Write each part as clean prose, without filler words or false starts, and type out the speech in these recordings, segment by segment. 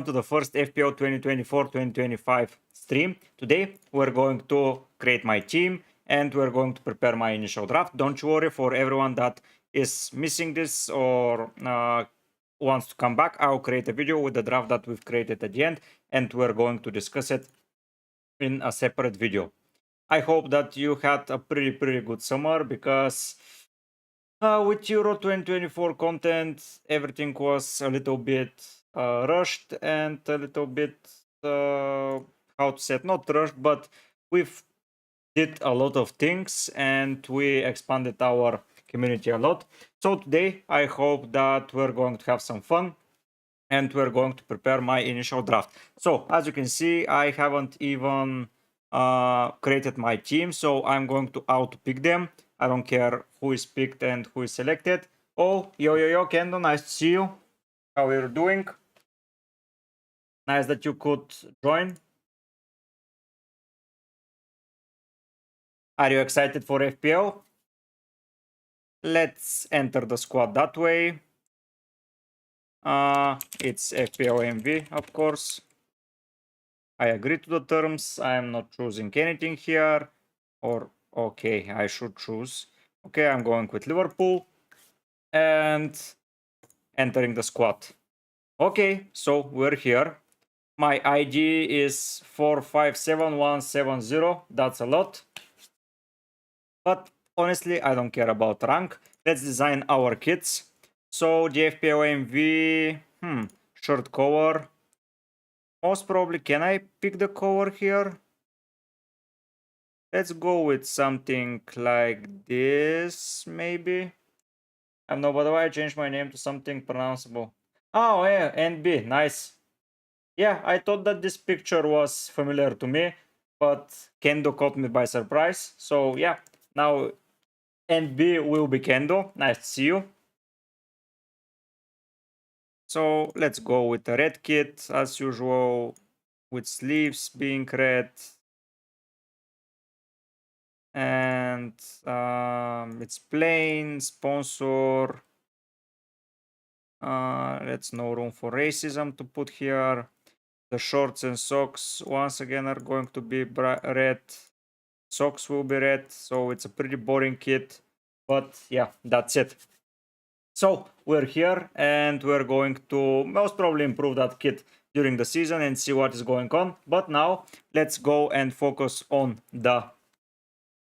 To the first FPL 2024-2025 stream. Today we're going to create my team and we're going to prepare my initial draft. Don't you worry, for everyone that is missing this or wants to come back, I'll create a video with the draft that we've created at the end and we're going to discuss it in a separate video. I hope that you had a pretty good summer because with Euro 2024 content, everything was a little bit rushed and a little bit, how to say it, not rushed, but we've did a lot of things and we expanded our community a lot. So today, I hope that we're going to have some fun and we're going to prepare my initial draft. So as you can see, I haven't even created my team, so I'm going to auto pick them. I don't care who is picked and who is selected. Oh, yo, Kendo, nice to see you. How are you doing? Nice that you could join. Are you excited for FPL? Let's enter the squad that way. It's FPL MV, of course. I agree to the terms. I am not choosing anything here. Or, okay, I should choose. Okay, I'm going with Liverpool. And entering the squad. Okay, so we're here. My ID is 457170. That's a lot. But honestly, I don't care about rank. Let's design our kits. So the FPL MV, shirt cover. Most probably, can I pick the cover here? Let's go with something like this, maybe. I don't know, by the way, I changed my name to something pronounceable. Oh, yeah, NB, nice. Yeah, I thought that this picture was familiar to me, but Kendo caught me by surprise. So yeah, now NB will be Kendo. Nice to see you. So let's go with the red kit as usual, with sleeves being red. And it's plain, sponsor. Let's no room for racism to put here. The shorts and socks once again are going to be red. Socks will be red, so it's a pretty boring kit. But yeah, that's it. So we're here and we're going to most probably improve that kit during the season and see what is going on. But now let's go and focus on the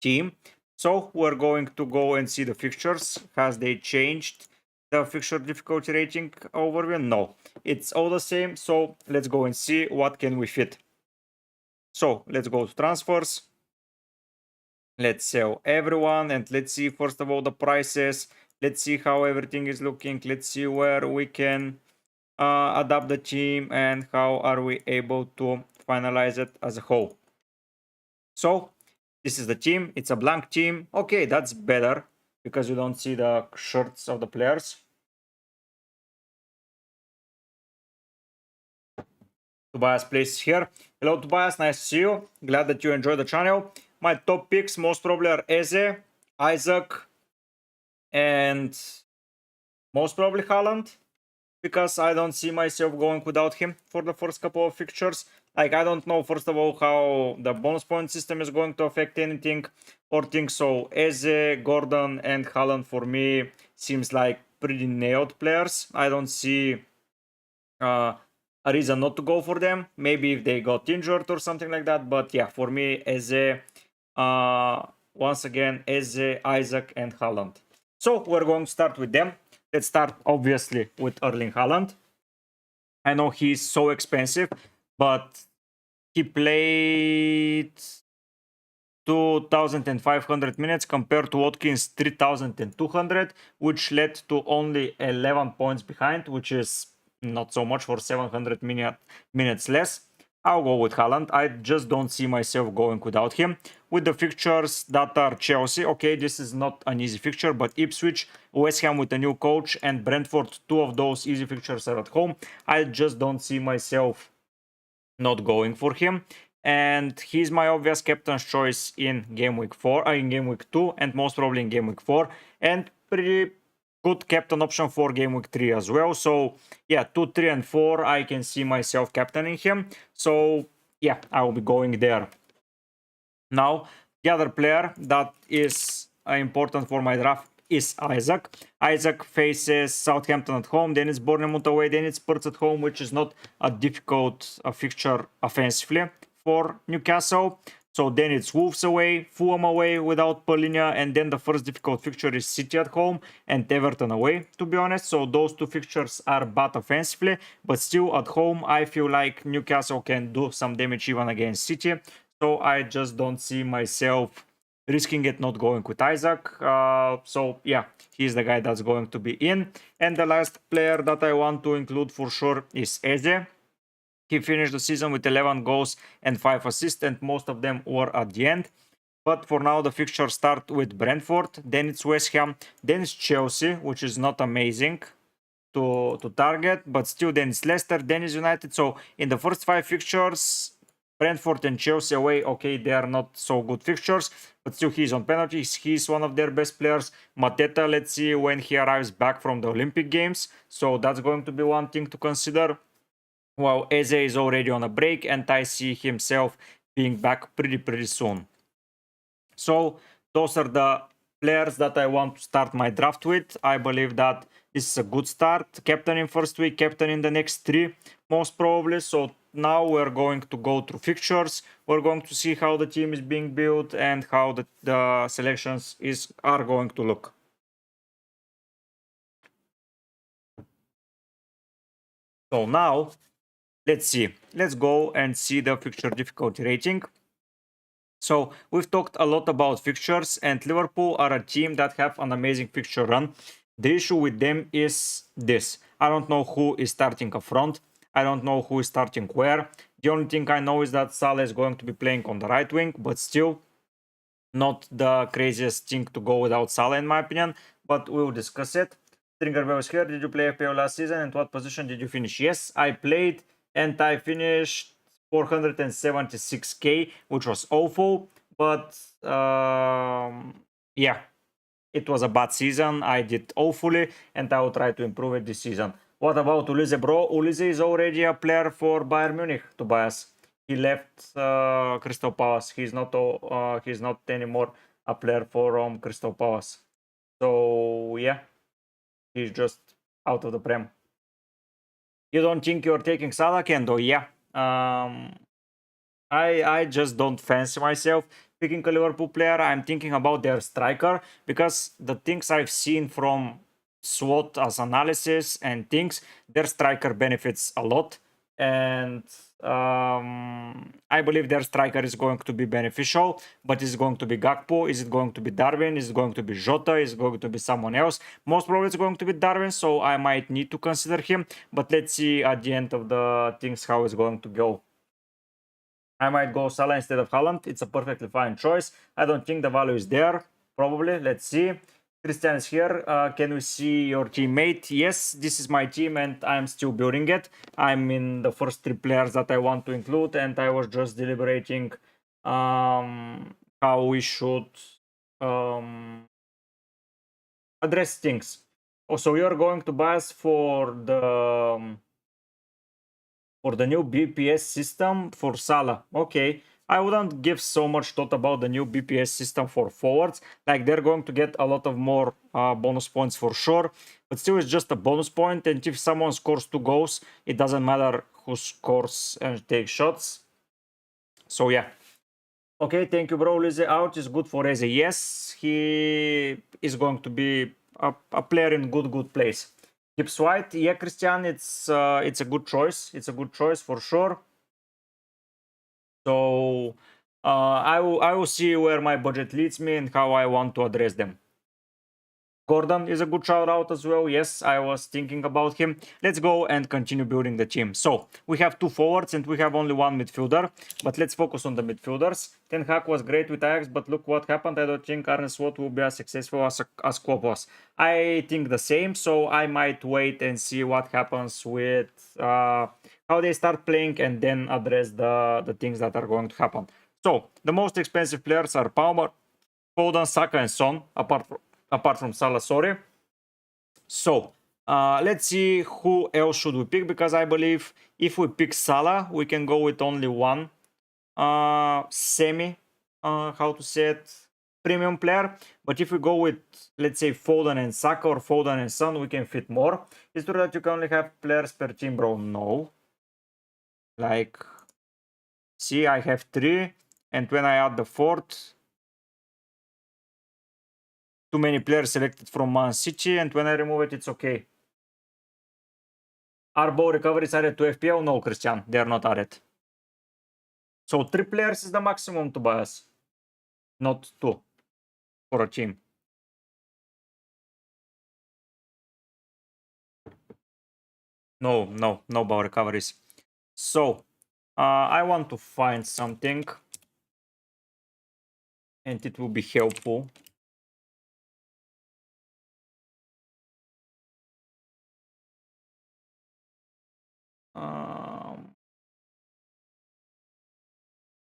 team. So we're going to go and see the fixtures. Has they changed the fixture difficulty rating overview? No, it's all the same. So let's go and see what can we fit. So let's go to transfers. Let's sell everyone and let's see first of all the prices. Let's see how everything is looking. Let's see where we can adapt the team and how are we able to finalize it as a whole. So this is the team. It's a blank team. Okay, that's better because you don't see the shirts of the players. Tobias plays here. Hello, Tobias. Nice to see you. Glad that you enjoy the channel. My top picks most probably are Eze, Isaac, and most probably Haaland, because I don't see myself going without him for the first couple of fixtures. Like, I don't know, first of all, how the bonus point system is going to affect anything or things. So Eze, Gordon, and Haaland for me seems like pretty nailed players. I don't see a reason not to go for them. Maybe if they got injured or something like that. But yeah, for me, Eze, once again, Eze, Isaac, and Haaland. So we're going to start with them. Let's start obviously with Erling Haaland. I know he's so expensive, but he played 2,500 minutes compared to Watkins 3,200, which led to only 11 points behind, which is not so much for 700 minutes less. I'll go with Haaland. I just don't see myself going without him. With the fixtures that are Chelsea, okay, this is not an easy fixture, but Ipswich, West Ham with a new coach, and Brentford, two of those easy fixtures are at home. I just don't see myself not going for him. And he's my obvious captain's choice in game week 2, and most probably in game week 4. And pretty good captain option for game week 3 as well. So yeah, 2, 3, and 4, I can see myself captaining him. So yeah, I will be going there. Now, the other player that is important for my draft is Isaac. Isaac faces Southampton at home, then it's Bournemouth away, then it's Spurs at home, which is not a difficult fixture offensively for Newcastle. So then it's Wolves away, Fulham away without Paulinho, and then the first difficult fixture is City at home and Everton away, to be honest. So those two fixtures are bad offensively, but still at home, I feel like Newcastle can do some damage even against City. So I just don't see myself risking it not going with Isaac. So yeah, he's the guy that's going to be in. And the last player that I want to include for sure is Eze. He finished the season with 11 goals and 5 assists, and most of them were at the end. But for now, the fixtures start with Brentford, then it's West Ham, then it's Chelsea, which is not amazing to target, but still then it's Leicester, then it's United. So in the first 5 fixtures, Brentford and Chelsea away, okay, they are not so good fixtures, but still he's on penalties. He's one of their best players. Mateta, let's see when he arrives back from the Olympic Games. So that's going to be one thing to consider. Well, Eze is already on a break, and I see himself being back pretty soon. So those are the players that I want to start my draft with. I believe that this is a good start. Captain in first week, captain in the next 3, most probably. So now we're going to go through fixtures. We're going to see how the team is being built and how the selections are going to look. So now, let's see. Let's go and see the fixture difficulty rating. So we've talked a lot about fixtures, and Liverpool are a team that have an amazing fixture run. The issue with them is this. I don't know who is starting up front. I don't know who is starting where. The only thing I know is that Salah is going to be playing on the right wing, but still not the craziest thing to go without Salah in my opinion, but we'll discuss it. Stringer Bell is here. Did you play FPL last season, and what position did you finish? Yes, I played and I finished 476k, which was awful, but yeah, it was a bad season. I did awfully, and I will try to improve it this season. What about Ulise, bro? Ulise is already a player for Bayern Munich, Tobias. He left Crystal Palace. He's not anymore a player for Crystal Palace. So yeah, he's just out of the Prem. You don't think you're taking Salah, Kendo? Yeah. I just don't fancy myself picking a Liverpool player. I'm thinking about their striker, because the things I've seen from SWOT as analysis and things, their striker benefits a lot, and I believe their striker is going to be beneficial. But is it going to be Gakpo? Is it going to be Darwin? Is it going to be Jota? Is it going to be someone else? Most probably it's going to be Darwin, so I might need to consider him. But let's see at the end of the things how it's going to go. I might go Salah instead of Haaland. It's a perfectly fine choice. I don't think the value is there. Probably. Let's see. Christian is here. Can we see your teammate? Yes, this is my team and I'm still building it. I'm in the first 3 players that I want to include, and I was just deliberating how we should address things. Oh, so you're going to buy us for the new BPS system for Salah. Okay, I wouldn't give so much thought about the new BPS system for forwards. Like, they're going to get a lot of more bonus points for sure, but still it's just a bonus point, and if someone scores 2 goals, it doesn't matter who scores and takes shots. So yeah. Okay, thank you, bro. Lizzie out is good for Eze. Yes, he is going to be a player in good place. Gibbs White, yeah, Christian, it's a good choice. It's a good choice for sure. So I will see where my budget leads me and how I want to address them. Gordon is a good shout out as well. Yes, I was thinking about him. Let's go and continue building the team. So we have 2 forwards and we have only 1 midfielder, but let's focus on the midfielders. Ten Hag was great with Ajax, but look what happened. I don't think Arne Slot will be as successful as Klopp was. I think the same, so I might wait and see what happens with how they start playing, and then address the things that are going to happen. So the most expensive players are Palmer, Foden, Saka, and Son, apart from Salah, sorry. So let's see who else should we pick, because I believe if we pick Salah, we can go with only one semi, how to say it, premium player. But if we go with, let's say, Foden and Saka or Foden and Son, we can fit more. Is it true that you can only have players per team, bro? No. Like, see, I have 3, and when I add the 4th, too many players selected from Man City, and when I remove it, it's okay. Are both recoveries added to FPL? No, Christian, they are not added. So 3 players is the maximum to buy us, not 2 for a team. No ball recoveries. So I want to find something, and it will be helpful.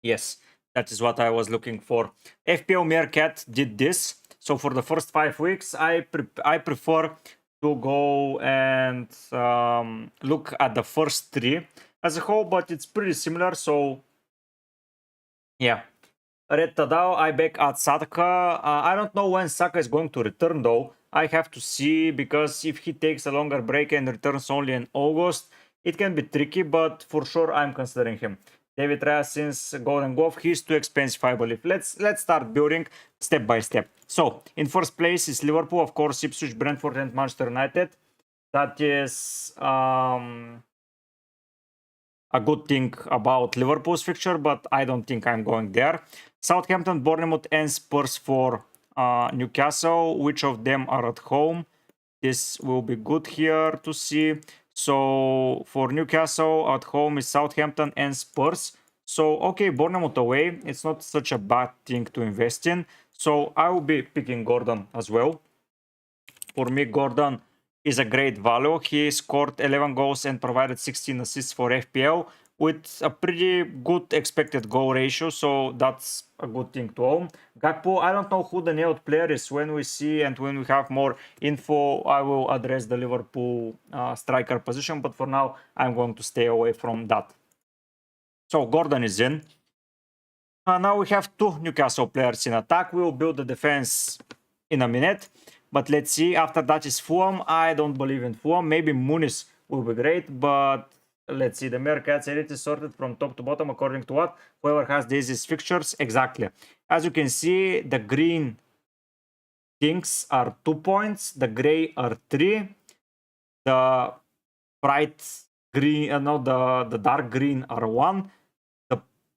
Yes, that is what I was looking for. FPL Meerkat did this. So for the first 5 weeks, I prefer to go and look at the first 3 as a whole, but it's pretty similar. So yeah. Red Tadao, I back at Saka. I don't know when Saka is going to return though. I have to see, because if he takes a longer break and returns only in August, it can be tricky, but for sure I'm considering him. David Raya, since Golden Golf, he's too expensive, I believe. Let's start building step by step. So in first place is Liverpool, of course, Ipswich, Brentford, and Manchester United. That is a good thing about Liverpool's fixture, but I don't think I'm going there. Southampton, Bournemouth, and Spurs for Newcastle. Which of them are at home? This will be good here to see. So for Newcastle, at home is Southampton and Spurs. So okay, Bournemouth away. It's not such a bad thing to invest in. So I will be picking Gordon as well. For me, Gordon is a great value. He scored 11 goals and provided 16 assists for FPL with a pretty good expected goal ratio, so that's a good thing to own. Gakpo, I don't know who the nailed player is. When we see and when we have more info, I will address the Liverpool striker position, but for now, I'm going to stay away from that. So Gordon is in. Now we have 2 Newcastle players in attack. We will build the defense in a minute. But let's see, after that is Fulham. I don't believe in Fulham. Maybe Muniz will be great, but let's see. The Meerkats elite is sorted from top to bottom according to what? Whoever has these fixtures. Exactly. As you can see, the green things are 2 points. The gray are 3. The bright green, no, the dark green are 1.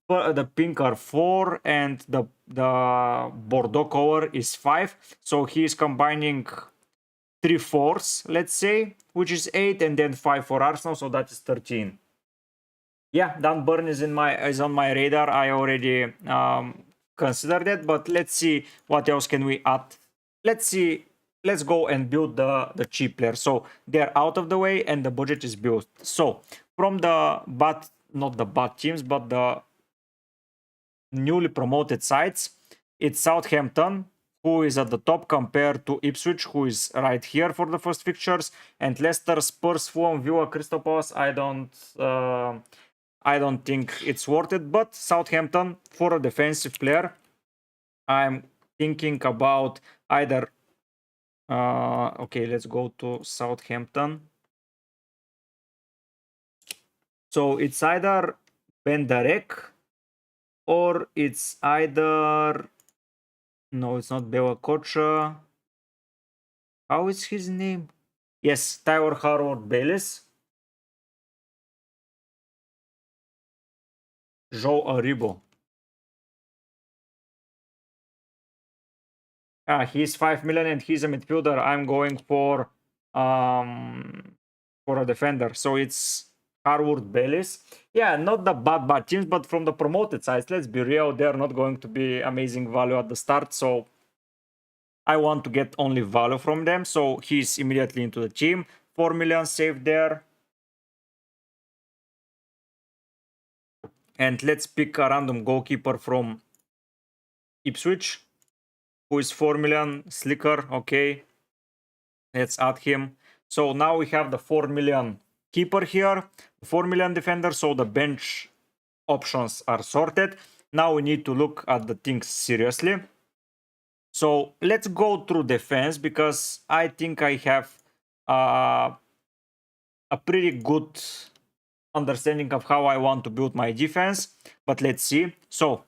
The pink are 4, and the Bordeaux color is 5. So he is combining 3 4s, let's say, which is 8, and then 5 for Arsenal, so that is 13. Yeah, Dan Burn is on my radar. I already considered it, but let's see what else can we add. Let's go and build the cheap player. So they're out of the way and the budget is built. So from the not the bad teams, but the newly promoted sides, it's Southampton, who is at the top compared to Ipswich, who is right here for the first fixtures, and Leicester, Spurs, Fulham, Villa, Crystal Palace. I don't think it's worth it, but Southampton for a defensive player, I'm thinking about either okay, let's go to Southampton. So it's either Bendarek, or it's either, no, it's not Bela Kocha. How is his name? Yes, Tyler Harwood Bayliss. Joe Aribo. He's 5 million and he's a midfielder. I'm going for a defender. So it's Harwood Bayliss. Yeah, not the bad teams, but from the promoted sides, let's be real, they're not going to be amazing value at the start. So I want to get only value from them. So he's immediately into the team. 4 million saved there. And let's pick a random goalkeeper from Ipswich, who is 4 million. Slicker, okay. Let's add him. So now we have the 4 million keeper here, 4 million defender, so the bench options are sorted. Now we need to look at the things seriously. So let's go through defense, because I think I have a pretty good understanding of how I want to build my defense. But let's see. So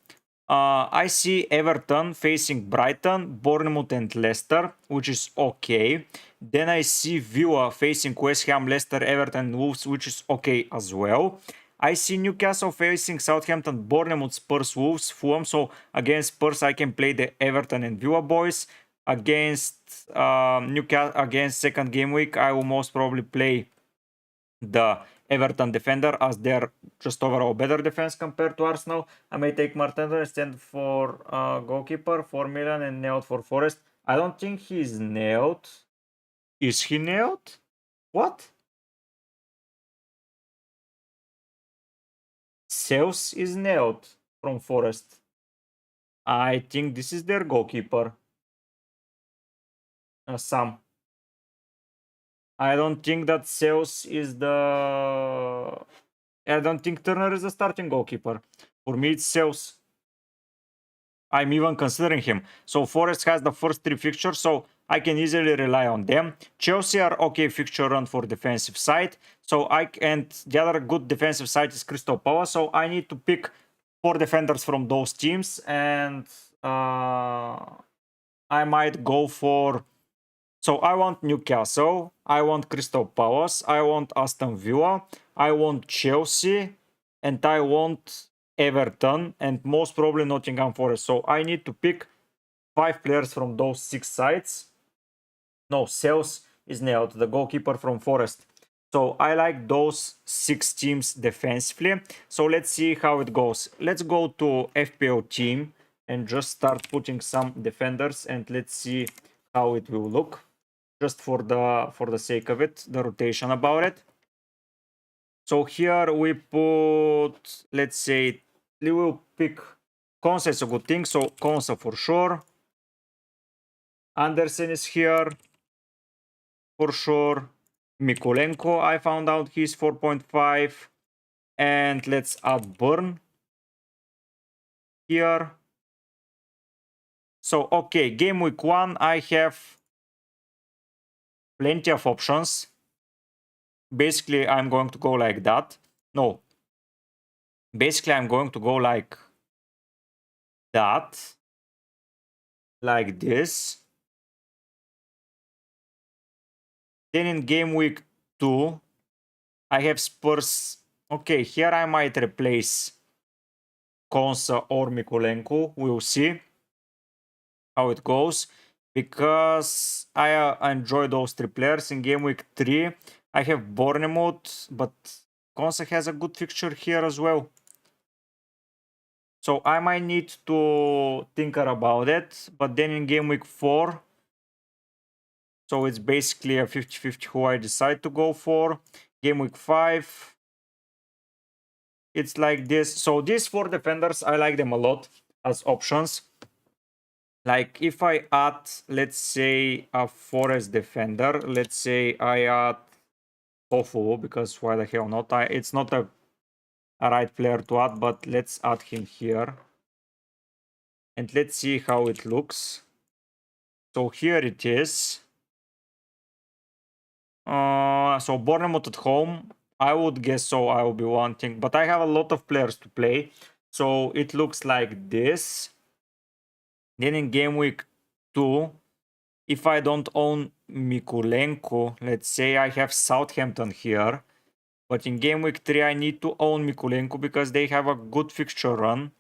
I see Everton facing Brighton, Bournemouth and Leicester, which is okay. Then I see Villa facing West Ham, Leicester, Everton and Wolves, which is okay as well. I see Newcastle facing Southampton, Bournemouth, Spurs, Wolves, Fulham. So against Spurs, I can play the Everton and Villa boys. Against Newcastle, against second game week, I will most probably play the Everton defender, as they're just overall better defense compared to Arsenal. I may take Martinez instead for goalkeeper, 4 million, and nailed for Forest. I don't think he's nailed. Is he nailed? What? Sales is nailed from Forest. I think this is their goalkeeper. Sam. I don't think that Sales is the... I don't think Turner is the starting goalkeeper. For me, it's Sales. I'm even considering him. So Forest has the first 3 fixtures, so I can easily rely on them. Chelsea are okay fixture run for defensive side. So and the other good defensive side is Crystal Palace. So I need to pick 4 defenders from those teams, and I might go for... So I want Newcastle, I want Crystal Palace, I want Aston Villa, I want Chelsea, and I want Everton, and most probably Nottingham Forest. So I need to pick 5 players from those 6 sides. No, Sales is nailed, the goalkeeper from Forest. So I like those 6 teams defensively. So let's see how it goes. Let's go to FPL team and just start putting some defenders, and let's see how it will look. Just for the sake of it, the rotation about it. So here we put, let's say, we will pick Konsa is a good thing, so Konsa for sure. Andersen is here for sure. Mikulenko, I found out he's 4.5. And let's add Burn here. So, okay, game week 1, I have plenty of options. Basically, I'm going to go like that. No. Basically, I'm going to go like that. Like this. Then in game week 2, I have Spurs. Okay, here I might replace Konsa or Mikulenko. We'll see how it goes, because I enjoy those 3 players. In game week 3, I have Bournemouth, but Konsa has a good fixture here as well. So I might need to think about it. But then in game week 4, so it's basically a 50-50 who I decide to go for. Game week 5, it's like this. So these 4 defenders, I like them a lot as options. Like if I add, let's say, a Forest defender, let's say I add Tofu, because why the hell not? It's not a right player to add, but let's add him here. And let's see how it looks. So here it is. So Bournemouth at home, I would guess so I will be wanting, but I have a lot of players to play. So it looks like this. Then in game week 2, if I don't own Mikulenko, let's say I have Southampton here. But in game week 3, I need to own Mikulenko because they have a good fixture run.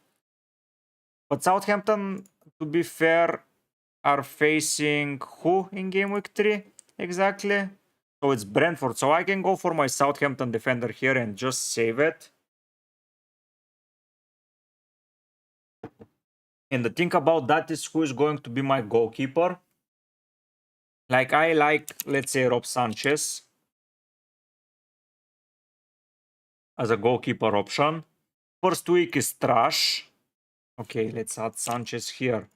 But Southampton, to be fair, are facing who in game week 3 exactly? So it's Brentford. So I can go for my Southampton defender here and just save it. And the thing about that is who is going to be my goalkeeper. Like I like, let's say, Rob Sanchez as a goalkeeper option. First week is trash. Okay, let's add Sanchez here.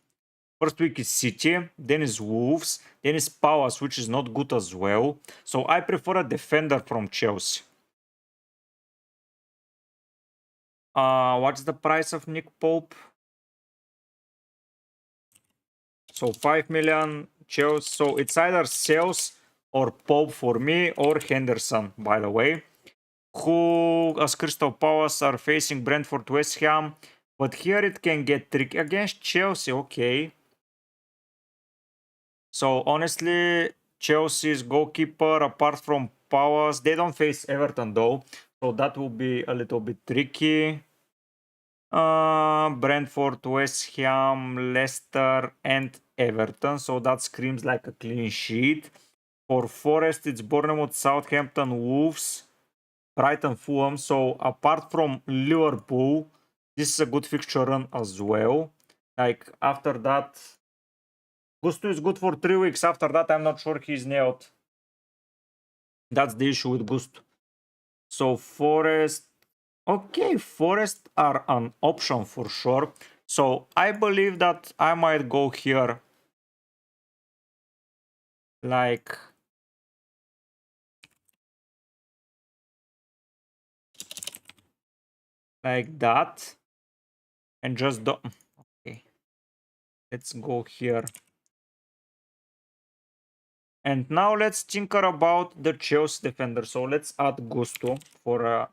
First week is City, then is Wolves, then is Palace, which is not good as well. So I prefer a defender from Chelsea. What's the price of Nick Pope? So 5 million Chelsea. So it's either Sales or Pope for me, or Henderson, by the way. Who, as Crystal Palace, are facing Brentford, West Ham. But here it can get tricky against Chelsea. Okay. So honestly, Chelsea's goalkeeper, apart from Palace, they don't face Everton though. So that will be a little bit tricky. Brentford, West Ham, Leicester, and Everton. So that screams like a clean sheet. For Forest, it's Bournemouth, Southampton, Wolves, Brighton, Fulham. So apart from Liverpool, this is a good fixture run as well. Like after that, Gusto is good for 3 weeks. After that, I'm not sure he's nailed. That's the issue with Gusto. So Forest, okay, Forest are an option for sure. So I believe that I might go here like that, and just do. Okay, let's go here. And now let's tinker about the Chelsea defender. So let's add Gusto for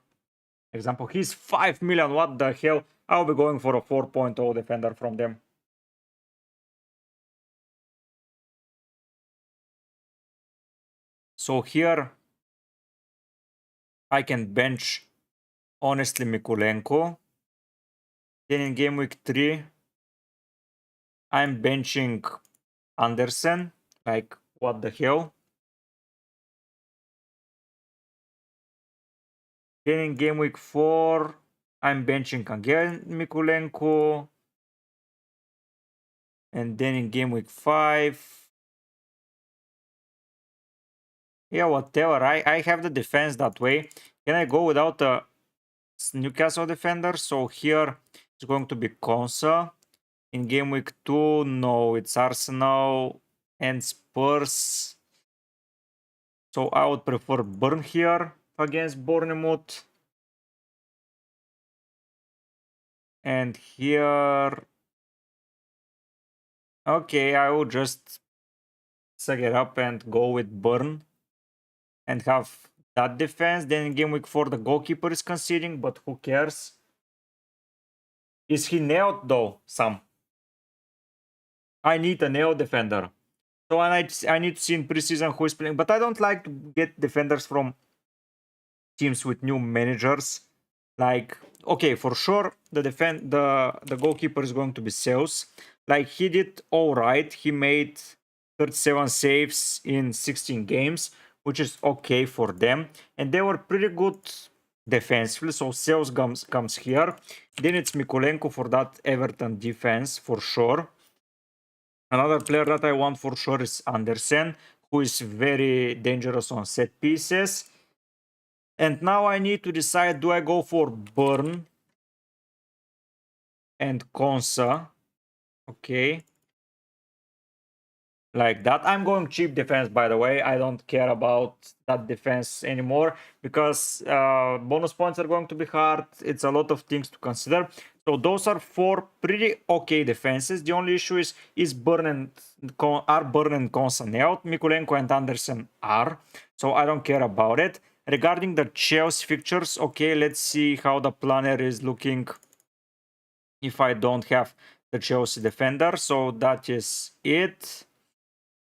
example. He's 5 million. What the hell? I'll be going for a 4.0 defender from them. So here I can bench honestly Mikulenko. Then in game week 3, I'm benching Andersen. Like, what the hell? Then in game week 4, I'm benching again Mikulenko. And then in game week 5, yeah, whatever. I have the defense that way. Can I go without a Newcastle defender? So here it's going to be Konsa. In game week 2, no, it's Arsenal and Spurs. So I would prefer Burn here against Bournemouth. And here, okay, I will just suck it up and go with Burn and have that defense. Then in game week 4, the goalkeeper is conceding, but who cares? Is he nailed though, Sam? I need a nailed defender. So I need to see in preseason who is playing, but I don't like to get defenders from teams with new managers. Like, okay, for sure, the goalkeeper is going to be Sales. Like, he did all right. He made 37 saves in 16 games, which is okay for them, and they were pretty good defensively. So Sales comes here. Then it's Mikulenko for that Everton defense for sure. Another player that I want for sure is Andersen, who is very dangerous on set pieces. And now I need to decide, do I go for Burn and Konsa? Okay. Like that. I'm going cheap defense, by the way. I don't care about that defense anymore because bonus points are going to be hard. It's a lot of things to consider. So those are 4 pretty okay defenses. The only issue is Burn and Konsa nailed. Mikulenko and Andersen are. So I don't care about it. Regarding the Chelsea fixtures, okay, let's see how the planner is looking if I don't have the Chelsea defender. So that is it.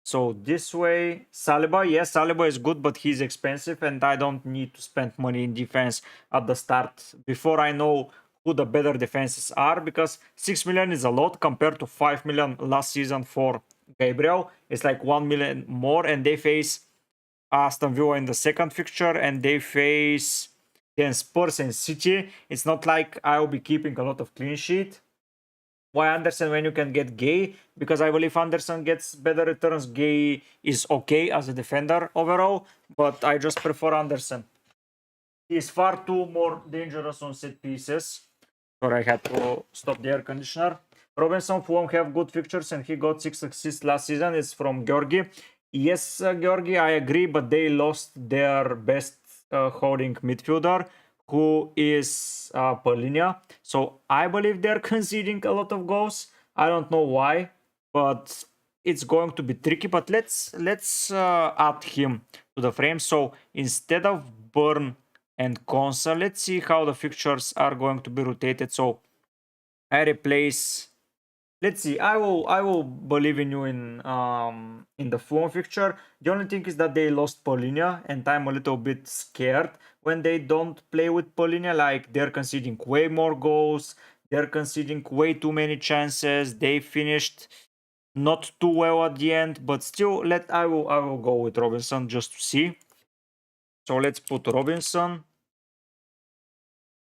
So this way, Saliba, yes, Saliba is good, but he's expensive, and I don't need to spend money in defense at the start before I know who the better defenses are, because 6 million is a lot compared to 5 million last season for Gabriel. It's like 1 million more, and they face Aston Villa in the second fixture, and they face then Spurs and City. It's not like I will be keeping a lot of clean sheet. Why Andersen when you can get Gay? Because I believe Andersen gets better returns. Gay is okay as a defender overall, but I just prefer Andersen. He is far too more dangerous on set pieces. Sorry, I had to stop the air conditioner. Robinson, Fulham have good fixtures and he got 6 assists last season. It's from Georgi. Yes, Georgi, I agree, but they lost their best holding midfielder, who is Polinia. So I believe they're conceding a lot of goals. I don't know why, but it's going to be tricky. But let's add him to the frame. So instead of Burn and Konsa, let's see how the fixtures are going to be rotated. So I replace. Let's see. I will believe in you in the Fulham fixture. The only thing is that they lost Polinia, and I'm a little bit scared when they don't play with Polinia. Like they're conceding way more goals, they're conceding way too many chances. They finished not too well at the end, but still, I will go with Robinson just to see. So let's put Robinson,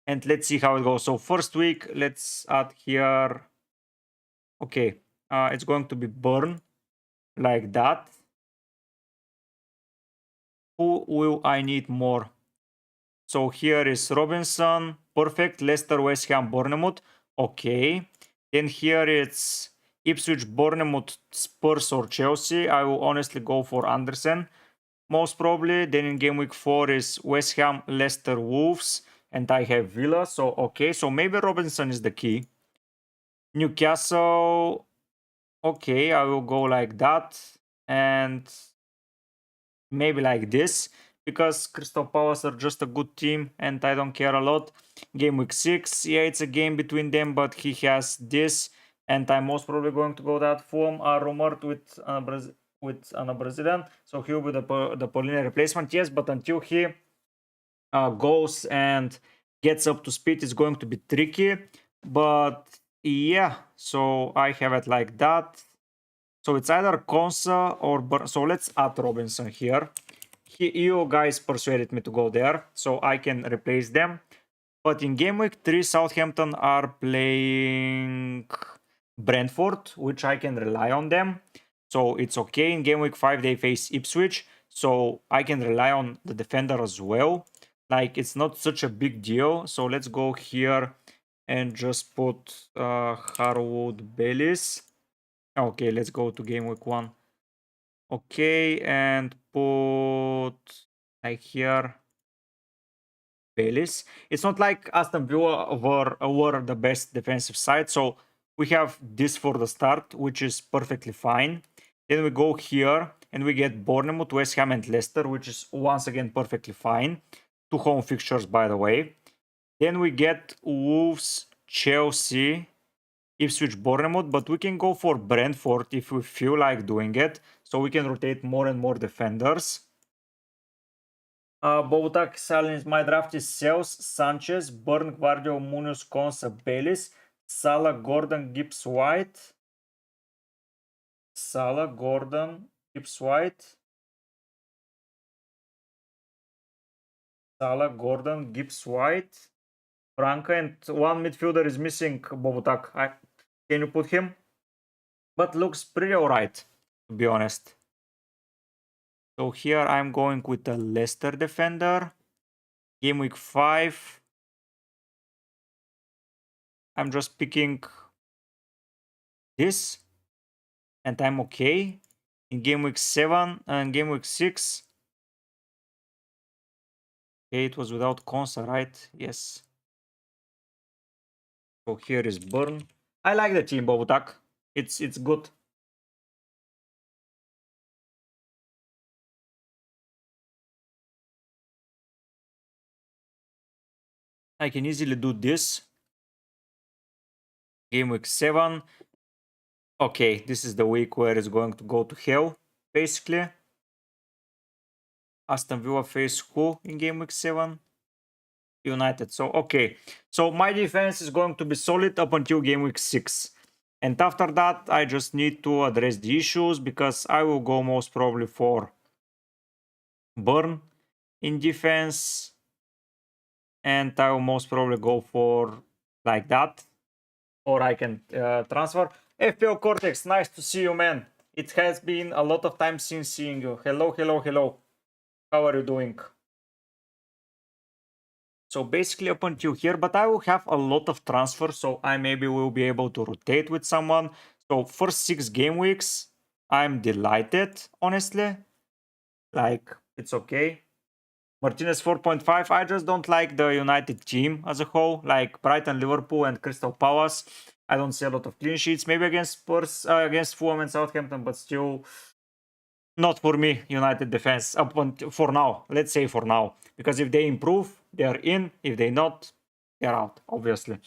and let's see how it goes. So first week, let's add here. Okay, it's going to be Burn like that. Who will I need more? So here is Robinson, perfect. Leicester, West Ham, Bournemouth. Okay. Then here it's Ipswich, Bournemouth, Spurs, or Chelsea. I will honestly go for Andersen, most probably. Then in game week 4 is West Ham, Leicester, Wolves, and I have Villa. So okay, so maybe Robinson is the key. Newcastle. Okay, I will go like that, and maybe like this, because Crystal Palace are just a good team and I don't care a lot. Game week 6, yeah, it's a game between them, but he has this, and I'm most probably going to go that Fulham are rumored with an Brazilian, so he'll be the Paulina replacement. Yes, but until he goes and gets up to speed, it's going to be tricky. But yeah, so I have it like that. So it's either Konsa or so let's add Robinson here. You guys persuaded me to go there, so I can replace them. But in game week 3, Southampton are playing Brentford, which I can rely on them. So it's okay. In game week 5, they face Ipswich, so I can rely on the defender as well. Like, it's not such a big deal. So let's go here and just put Harwood Bellis. Okay, let's go to game week 1. Okay, and put like here Bellis. It's not like Aston Villa were the best defensive side, so we have this for the start, which is perfectly fine. Then we go here and we get Bournemouth, West Ham, and Leicester, which is once again perfectly fine. 2 home fixtures, by the way. Then we get Wolves, Chelsea, Ipswich, Bournemouth, but we can go for Brentford if we feel like doing it, so we can rotate more and more defenders. Bobutak Salins, my draft is Sales, Sanchez, Burn, Guardiola, Munoz, Konsa, Bellis, Salah, Gordon, Gibbs, White. Salah, Gordon, Gibbs, White. Salah, Gordon, Gibbs, White. Franca, and one midfielder is missing, Bobutak. Can you put him? But looks pretty alright, to be honest. So here I'm going with the Leicester defender. Game week 5. I'm just picking this, and I'm okay. In game week 7 and game week 6. Okay, it was without Konsa, right? Yes. So here is Burn. I like the team, Bobutak. It's good. I can easily do this. Game week 7. Okay, this is the week where it's going to go to hell, basically. Aston Villa face who in game week 7? United. So, okay. So my defense is going to be solid up until game week 6. And after that, I just need to address the issues, because I will go most probably for Burn in defense. And I will most probably go for like that. Or I can transfer. FPL Cortex, nice to see you, man. It has been a lot of time since seeing you. Hello, hello, hello. How are you doing? So basically up until here, but I will have a lot of transfers, so I maybe will be able to rotate with someone. So first 6 game weeks, I'm delighted, honestly. Like, it's okay. Martinez 4.5. I just don't like the United team as a whole. Like Brighton, Liverpool, and Crystal Palace. I don't see a lot of clean sheets. Maybe against Spurs, against Fulham and Southampton, but still not for me. United defense up until for now. Let's say for now, because if they improve, they are in. If they not, they're out. Obviously.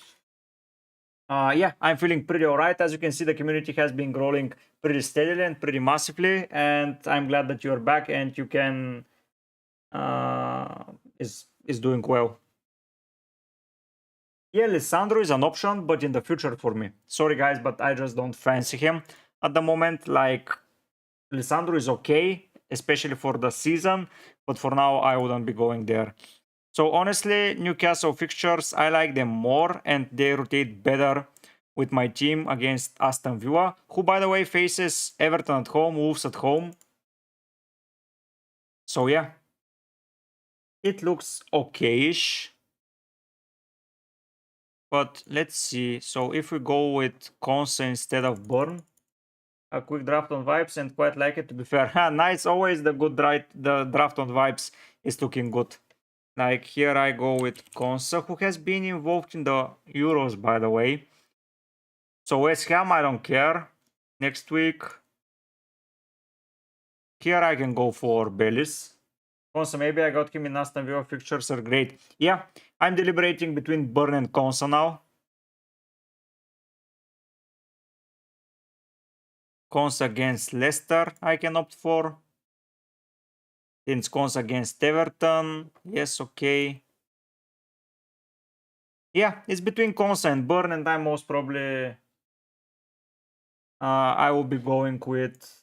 Yeah, I'm feeling pretty alright. As you can see, the community has been growing pretty steadily and pretty massively, and I'm glad that you're back and you can uh, is doing well. Yeah, Lissandro is an option, but in the future for me. Sorry guys, but I just don't fancy him at the moment. Like, Lissandro is okay, especially for the season, but for now I wouldn't be going there. So honestly, Newcastle fixtures, I like them more and they rotate better with my team against Aston Villa, who by the way faces Everton at home, Wolves at home. So yeah, it looks okayish. But let's see. So if we go with Consa instead of Burn, a quick draft on vibes and quite like it to be fair. Nice, always the good the draft on vibes is looking good. Like here I go with Consa, who has been involved in the Euros by the way. So West Ham, I don't care. Next week, here I can go for Bellis. Consa, maybe I got him in Aston Villa fixtures are great. Yeah, I'm deliberating between Burn and Consa now. Consa against Leicester, I can opt for. Then Consa against Everton. Yes, okay. Yeah, it's between Consa and Burn, and I'm most probably I will be going with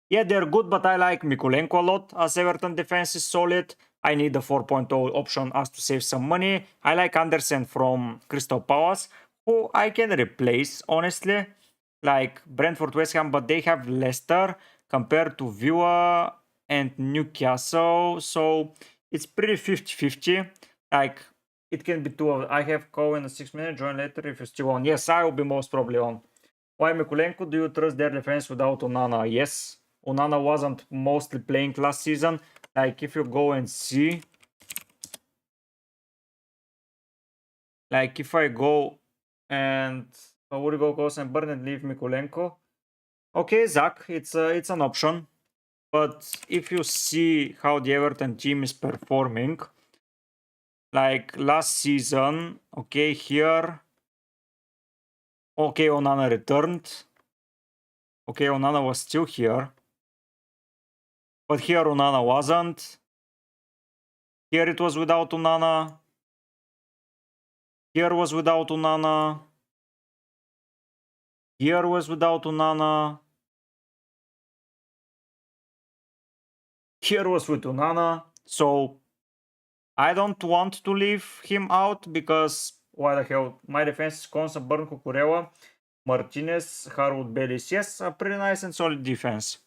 yeah, they're good, but I like Mikulenko a lot as Everton defense is solid. I need the 4.0 option as to save some money. I like Andersen from Crystal Palace, who I can replace, honestly. Like Brentford, West Ham, but they have Leicester compared to Villa and Newcastle. So it's pretty 50-50. Like, it can be two of I have Cohen in the 6 minute, join later if you're still on. Yes, I will be most probably on. Why Mikulenko? Do you trust their defense without Onana? Yes. Onana wasn't mostly playing last season. Like, if you go and see, like, if I go and I would go Kos and Burn and leave Mikulenko. Okay, Zach, it's an option. But if you see how the Everton team is performing, like last season, okay, here, okay, Onana returned. Okay, Onana was still here. But here Onana wasn't. Here it was without Onana. Here was without Onana. Here was without Onana. Here was with Onana. So I don't want to leave him out because why the hell? My defense is Konsa, Burn, Cucurella, Martinez, Harwood, Bellis. Yes, a pretty nice and solid defense.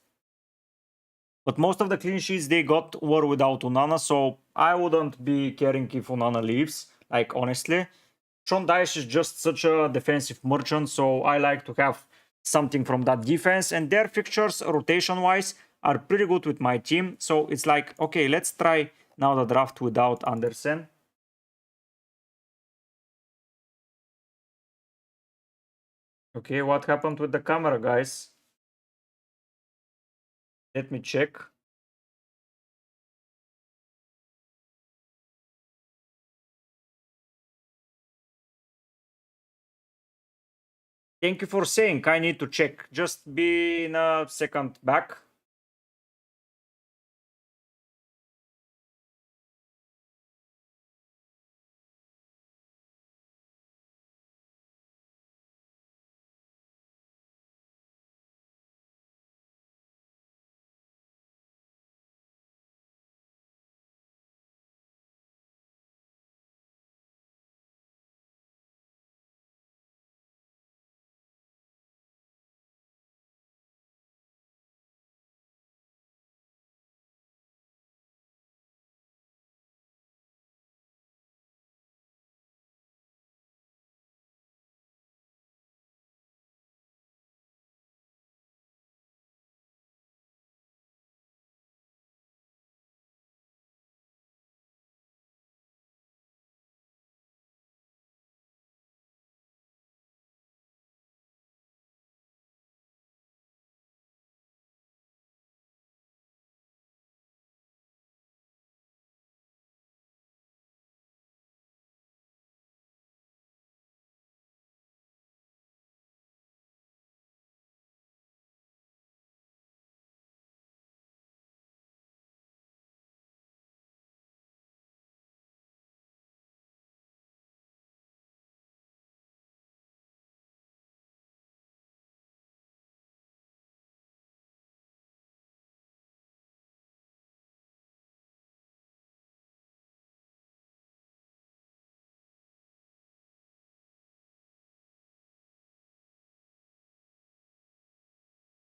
But most of the clean sheets they got were without Onana, so I wouldn't be caring if Onana leaves, like honestly. Sean Dyche is just such a defensive merchant, so I like to have something from that defense. And their fixtures, rotation-wise, are pretty good with my team. So it's like, okay, let's try now the draft without Andersen. Okay, what happened with the camera, guys? Let me check. Thank you for saying. I need to check. Just be in a second back.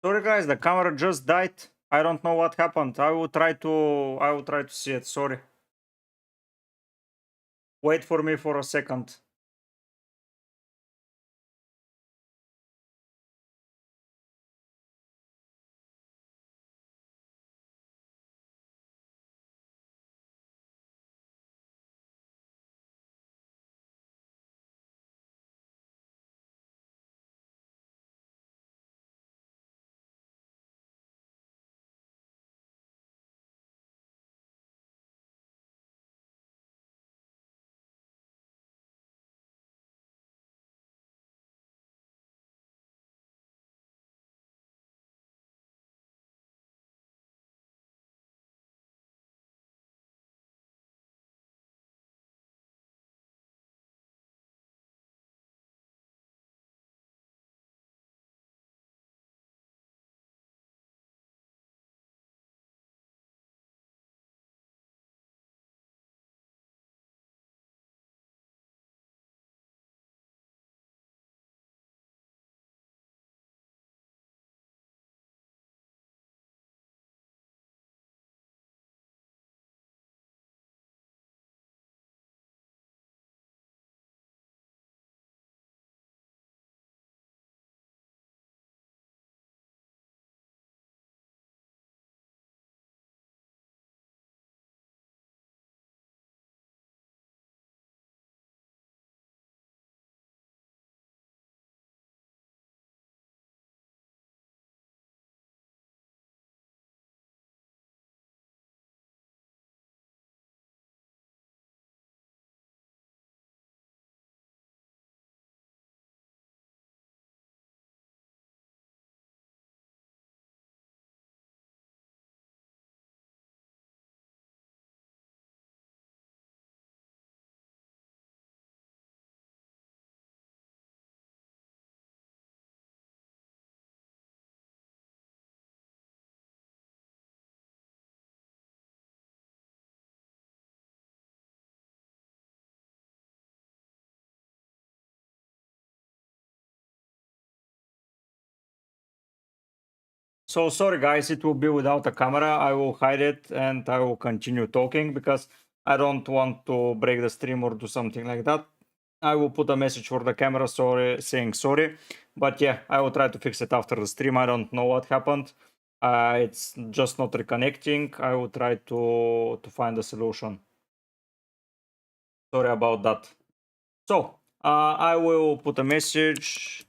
Sorry guys, the camera just died. I don't know what happened. I will try to see it. Sorry. Wait for me for a second. So sorry guys, it will be without a camera. I will hide it and I will continue talking because I don't want to break the stream or do something like that. I will put a message for the camera saying sorry. But yeah, I will try to fix it after the stream. I don't know what happened. It's just not reconnecting. I will try to find a solution. Sorry about that. So I will put a message.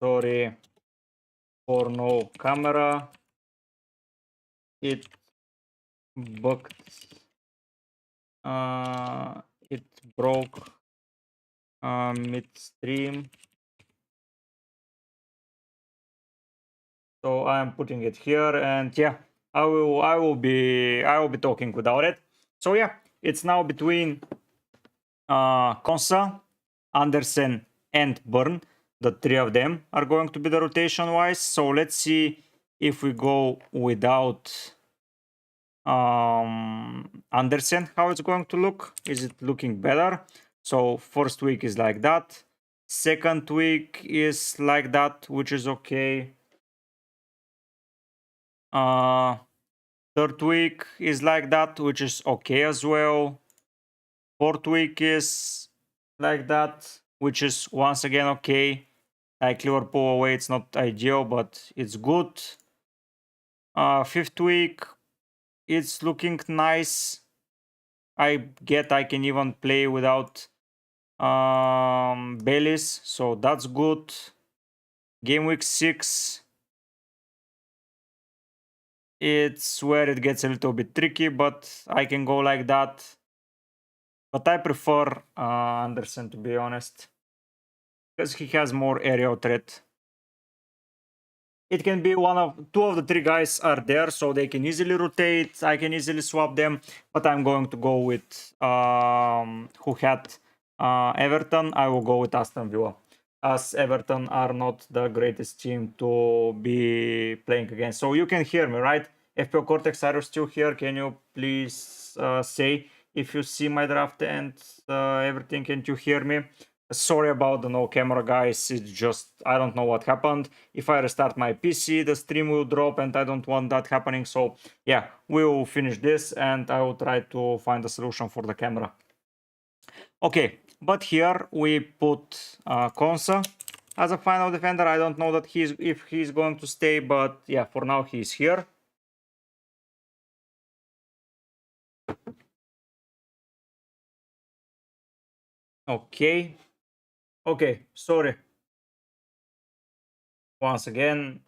Sorry for no camera. It bugged. It broke midstream. So I'm putting it here, and yeah, I will be talking without it. So yeah, it's now between Konsa, Andersen, and Burn. The three of them are going to be the rotation wise. So let's see if we go without Andersen, how it's going to look. Is it looking better? So first week is like that. Second week is like that, which is okay. Third week is like that, which is okay as well. Fourth week is like that, which is once again okay. Like Liverpool away, it's not ideal, but it's good. Fifth week, it's looking nice. I can even play without Bayliss, so that's good. Game week 6, it's where it gets a little bit tricky, but I can go like that. But I prefer Anderson, to be honest, because he has more aerial threat. It can be two of the three guys are there, so they can easily rotate. I can easily swap them, but I'm going to go with who had Everton. I will go with Aston Villa, as Everton are not the greatest team to be playing against. So you can hear me, right? FPL Cortex, are you still here? Can you please say if you see my draft and everything? Can you hear me? Sorry about the no camera, guys. It's just, I don't know what happened. If I restart my PC, the stream will drop, and I don't want that happening. So yeah, we will finish this, and I will try to find a solution for the camera. Okay, but here we put Konsa as a final defender. I don't know that if he's going to stay, but yeah, for now he's here. Okay. Okay, sorry. Once again,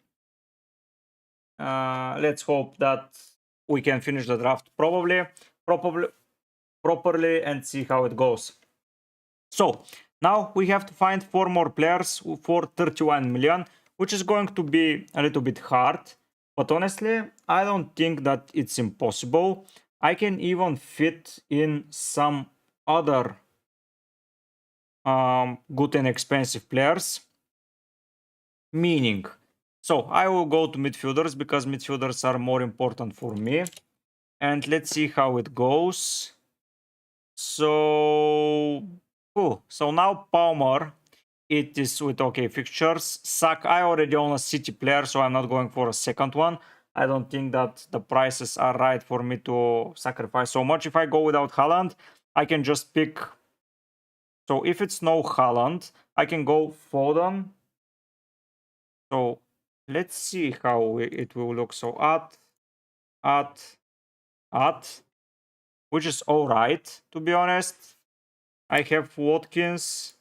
let's hope that we can finish the draft properly and see how it goes. So now we have to find 4 more players for 31 million, which is going to be a little bit hard. But honestly, I don't think that it's impossible. I can even fit in some other good and expensive players. Meaning, so I will go to midfielders because midfielders are more important for me. And let's see how it goes. So, so now Palmer, it is with okay fixtures. Saka, I already own a City player, so I'm not going for a second one. I don't think that the prices are right for me to sacrifice so much. If I go without Haaland, I can just pick. So if it's no Haaland, I can go Foden. So let's see how it will look. So at, which is all right, to be honest. I have Watkins,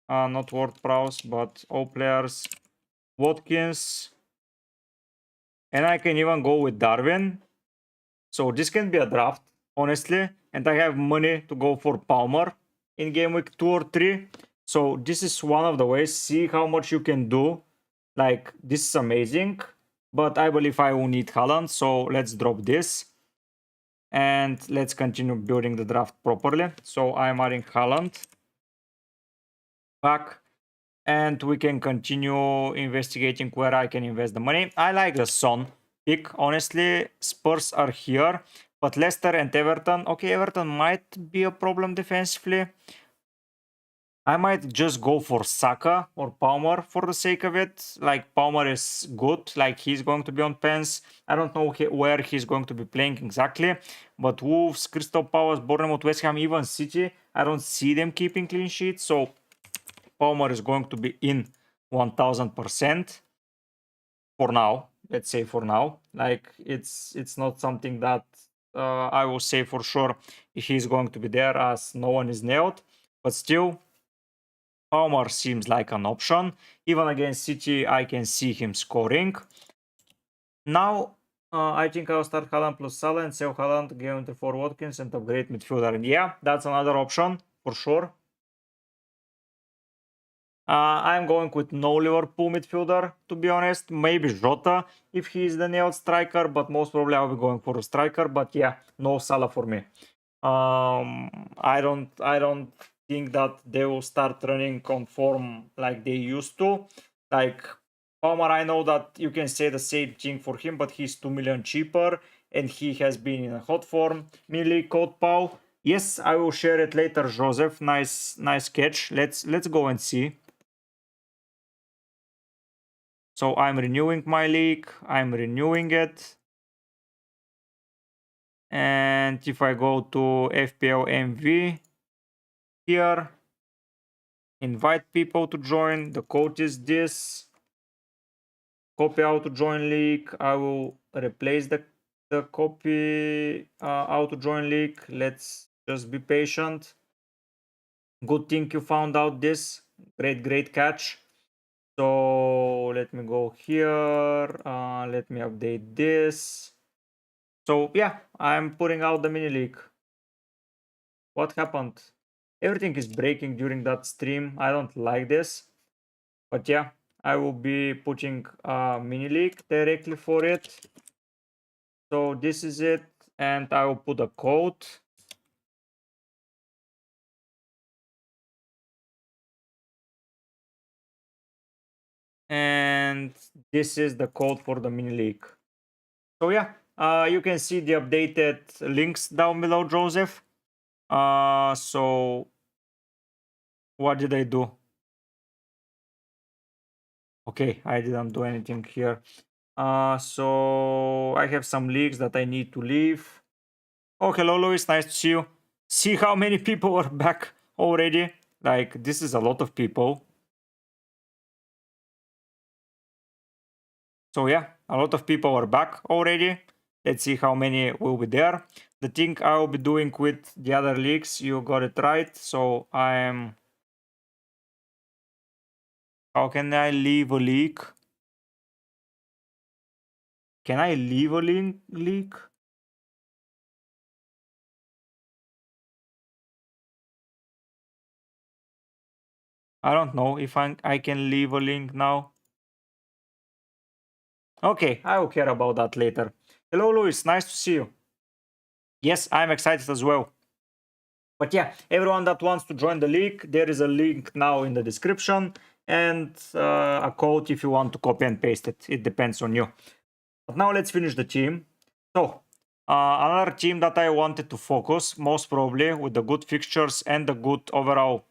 not Ward-Prowse, but all players. Watkins, and I can even go with Darwin. So this can be a draft, honestly, and I have money to go for Palmer in game week 2 or 3. So this is one of the ways. See how much you can do. Like, this is amazing, but I believe I will need Haaland, so let's drop this. And let's continue building the draft properly. So I'm adding Haaland back. And we can continue investigating where I can invest the money. I like the Son pick. Honestly, Spurs are here. But Leicester and Everton. Okay, Everton might be a problem defensively. I might just go for Saka or Palmer for the sake of it. Like, Palmer is good. Like, he's going to be on pens. I don't know where he's going to be playing exactly. But Wolves, Crystal Palace, Bournemouth, West Ham, even City, I don't see them keeping clean sheets. So Palmer is going to be in 1000% for now. Let's say for now. Like, it's not something that I will say for sure he's going to be there, as no one is nailed. But still, Palmer seems like an option. Even against City, I can see him scoring. Now, I think I'll start Haaland plus Salah and sell Haaland, give for Watkins, and upgrade midfielder. And yeah, that's another option for sure. I'm going with no Liverpool midfielder, to be honest. Maybe Jota if he is the nailed striker, but most probably I'll be going for a striker. But yeah, no Salah for me. I don't think that they will start running on form like they used to. Like Palmer, I know that you can say the same thing for him, but he's 2 million cheaper and he has been in a hot form. Millie, Code Pau. Yes, I will share it later, Joseph. Nice catch. Let's go and see. So I'm renewing my league. I'm renewing it. And if I go to FPL MV here, invite people to join. The code is this. Copy how to join league. I will replace the copy how to join league. Let's just be patient. Good thing you found out this. Great catch. So let me go here. Let me update this. So yeah, I'm putting out the mini league. What happened? Everything is breaking during that stream. I don't like this. But yeah, I will be putting a mini league directly for it. So this is it. And I will put a code. And this is the code for the mini league. So yeah, you can see the updated links down below, Joseph. So What did I do? Okay, I didn't do anything here. So I have some leagues that I need to leave. Oh, hello, Luis. Nice to see you. See how many people are back already? Like, this is a lot of people. So yeah, a lot of people are back already. Let's see how many will be there. The thing I will be doing with the other leagues, you got it right. So I'm... How can I leave a league? Can I leave a league? I don't know if I can leave a link now. Okay, I will care about that later. Hello, Luis. Nice to see you. Yes, I'm excited as well. But yeah, everyone that wants to join the league, there is a link now in the description and a code if you want to copy and paste it. It depends on you. But now let's finish the team. So, another team that I wanted to focus, most probably with the good fixtures and the good overall,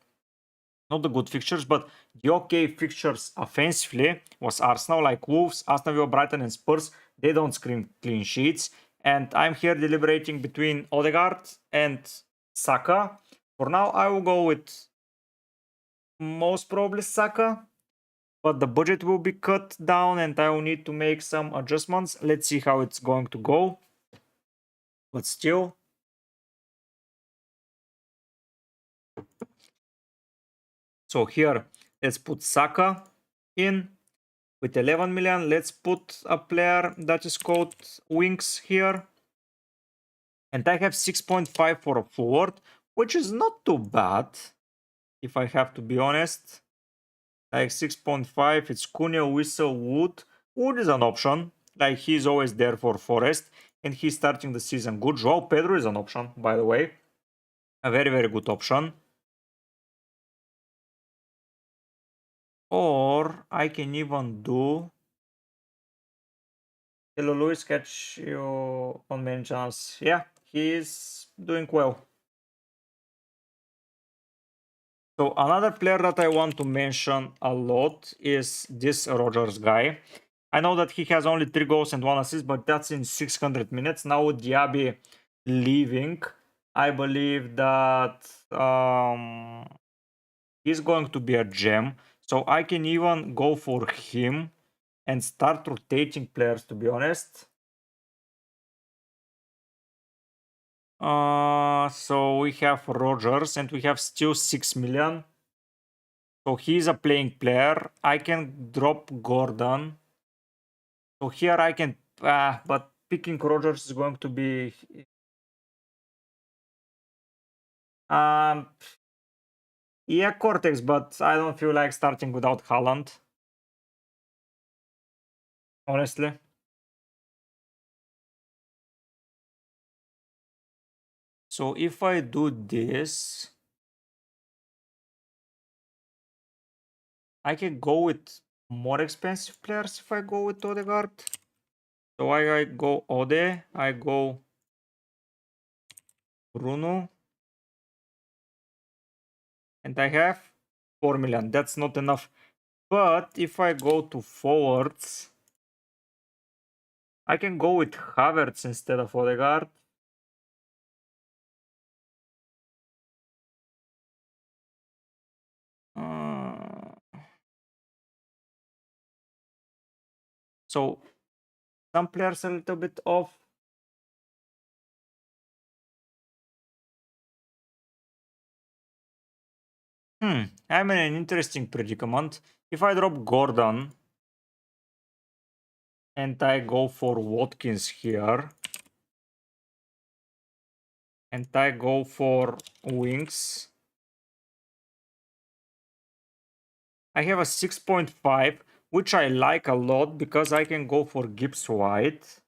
not the good fixtures, but the okay fixtures offensively was Arsenal, like Wolves, Aston Villa, Brighton, and Spurs. They don't scream clean sheets. And I'm here deliberating between Odegaard and Saka. For now, I will go with most probably Saka, but the budget will be cut down and I will need to make some adjustments. Let's see how it's going to go. But still, so here, let's put Saka in. With 11 million, let's put a player that is called Wings here. And I have 6.5 for a forward, which is not too bad, if I have to be honest. Like 6.5, it's Cunha, Whistle, Wood. Wood is an option. Like he's always there for Forest, and he's starting the season good. Joao Pedro is an option, by the way. A very, very good option. Or I can even do... Hello, Luis, catch you on main chance. Yeah, he's doing well. So another player that I want to mention a lot is this Rogers guy. I know that he has only 3 goals and 1 assist, but that's in 600 minutes. Now with Diaby leaving, I believe that he's going to be a gem. So I can even go for him and start rotating players, to be honest. So we have Rogers and we have still 6 million. So he's a playing player. I can drop Gordon. So here I can, but picking Rogers is going to be, um, yeah, Cortex, but I don't feel like starting without Haaland, honestly. So if I do this, I can go with more expensive players if I go with Odegaard. So I go Ode, I go Bruno, and I have 4 million. That's not enough. But if I go to forwards, I can go with Havertz instead of Odegaard. Uh, so some players are a little bit off. I'm in an interesting predicament. If I drop Gordon and I go for Watkins here, and I go for Wings, I have a 6.5, which I like a lot because I can go for Gibbs White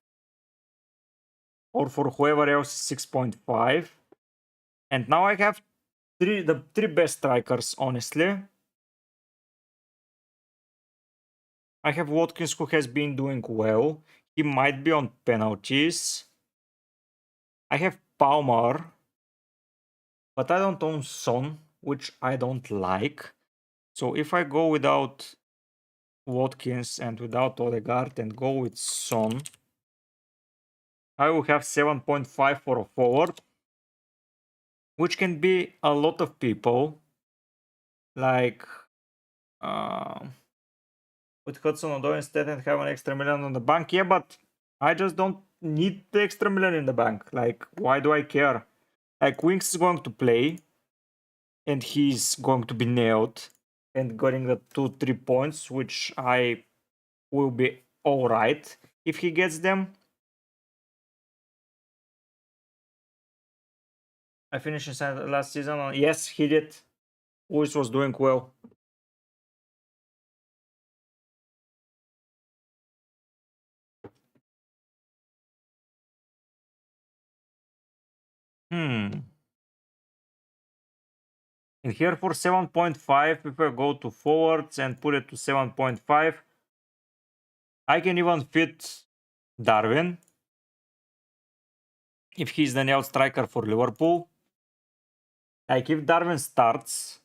or for whoever else 6.5. And now I have the 3 best strikers, honestly. I have Watkins, who has been doing well. He might be on penalties. I have Palmer, but I don't own Son, which I don't like. So if I go without Watkins and without Odegaard and go with Son, I will have 7.5 for a forward, which can be a lot of people. Like with Hudson-Odoi instead and have an extra million on the bank. Yeah, but I just don't need the extra million in the bank. Like, why do I care? Like, Winks is going to play and he's going to be nailed and getting the 2-3 points, which I will be alright if he gets them. I finished inside last season. Yes, he did. Lewis was doing well. And here for 7.5, if I go to forwards and put it to 7.5, I can even fit Darwin if he's the nailed striker for Liverpool. Like if Darwin starts,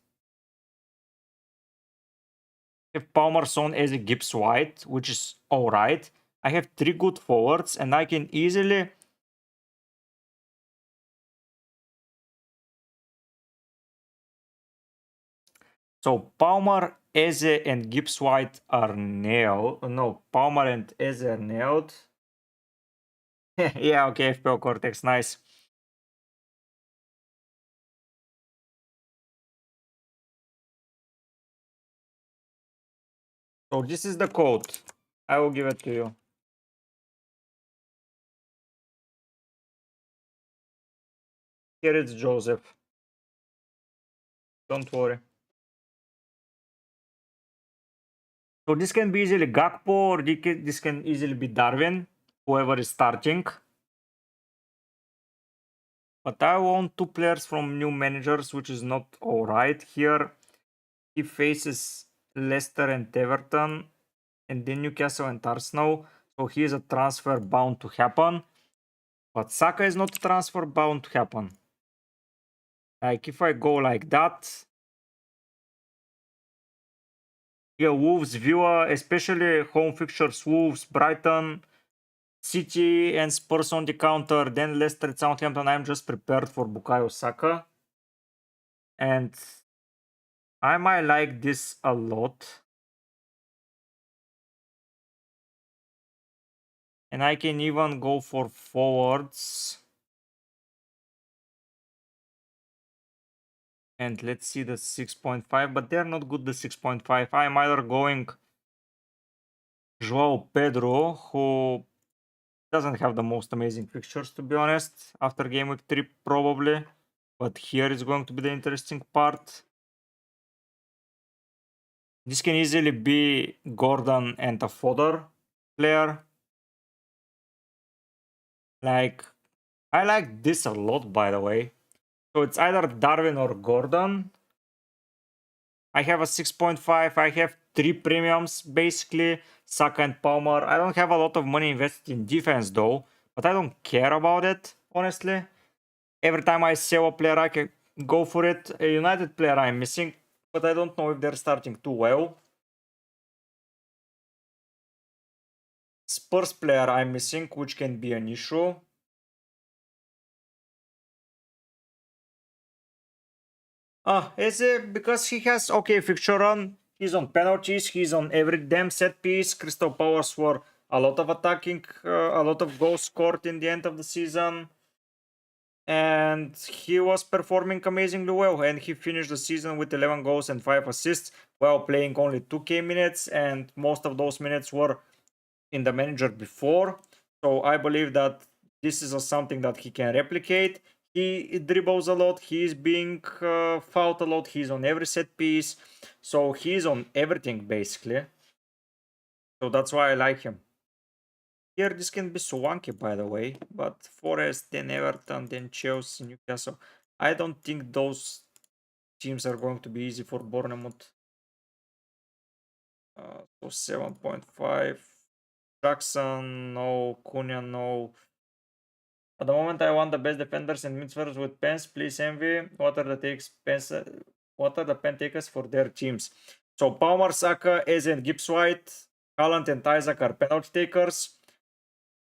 if Palmerson as a Gibbs White, which is alright, I have 3 good forwards and I can easily so Palmer, Eze and Gibbs White are nailed. No, Palmer and Eze are nailed. Yeah, okay, FPL Cortex, nice. So this is the code. I will give it to you. Here it's Joseph. Don't worry. So this can be easily Gakpo or this can easily be Darwin, whoever is starting. But I want 2 players from new managers, which is not alright. Here he faces Leicester and Everton and then Newcastle and Arsenal. So he is a transfer bound to happen. But Saka is not a transfer bound to happen. Like if I go like that, yeah, Wolves, Villa, especially home fixtures, Wolves, Brighton, City and Spurs on the counter, then Leicester, Southampton. I'm just prepared for Bukayo Saka. And I might like this a lot. And I can even go for forwards. And let's see the 6.5, but they're not good, the 6.5. I'm either going Joao Pedro, who doesn't have the most amazing fixtures, to be honest, after game week 3 probably. But here is going to be the interesting part. This can easily be Gordon and a fodder player. Like, I like this a lot, by the way. So it's either Darwin or Gordon. I have a 6.5. I have 3 premiums, basically. Saka and Palmer. I don't have a lot of money invested in defense, though. But I don't care about it, honestly. Every time I sell a player, I can go for it. A United player I'm missing, but I don't know if they're starting too well. Spurs player I'm missing, which can be an issue. Eze, because he has okay fixture run, he's on penalties, he's on every damn set piece. Crystal Palace were a lot of attacking, a lot of goals scored in the end of the season. And he was performing amazingly well. And he finished the season with 11 goals and 5 assists while playing only 2K minutes. And most of those minutes were in the manager before. So I believe that this is something that he can replicate. He dribbles a lot. He's being fouled a lot. He's on every set piece. So he's on everything basically. So that's why I like him. Here this can be Swanky, by the way. But Forest, then Everton, then Chelsea, Newcastle. I don't think those teams are going to be easy for Bournemouth. So 7.5. Jackson, no. Cunha, no. At the moment, I want the best defenders and midfielders with pens. Please, Envy. What are the takes? Pens what are the pen takers for their teams. So Palmer, Saka, Eze and Gibbs White, Haaland and Isaac are penalty takers.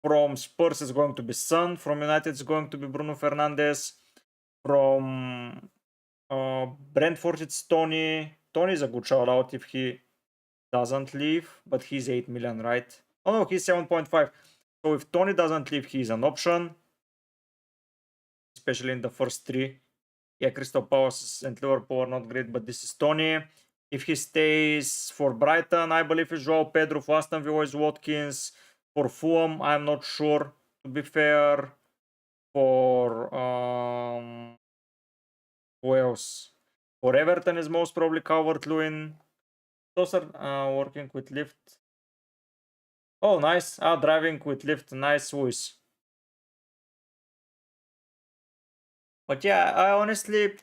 From Spurs is going to be Son. From United is going to be Bruno Fernandes. From Brentford it's Tony. Tony is a good shout out if he doesn't leave, but he's 8 million, right? Oh no, he's 7.5. So if Tony doesn't leave, he's an option, especially in the first three. Yeah, Crystal Palace and Liverpool are not great, but this is Tony. If he stays for Brighton, I believe it's Joao Pedro. For Aston Villa is Watkins. For Fulham, I'm not sure, to be fair. For who else? For Everton is most probably Calvert-Lewin. Those are working with lift. Oh, nice. Driving with lift. Nice voice. But yeah, I honestly,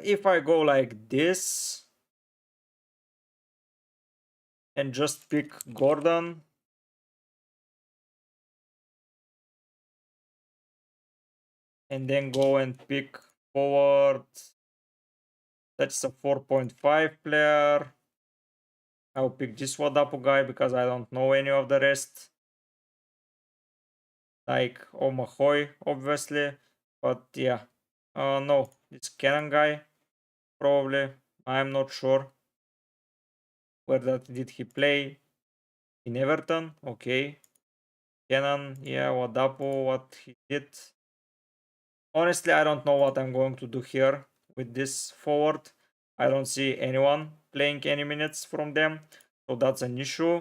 if I go like this and just pick Gordon, and then go and pick forward, that's a 4.5 player. I'll pick this Wadapo guy because I don't know any of the rest. Like Omahoy, obviously. But yeah. No, this Cannon guy, probably. I'm not sure. Where did he play? In Everton? Okay. Cannon, yeah, Wadapo, what he did. Honestly, I don't know what I'm going to do here with this forward. I don't see anyone playing any minutes from them, so that's an issue.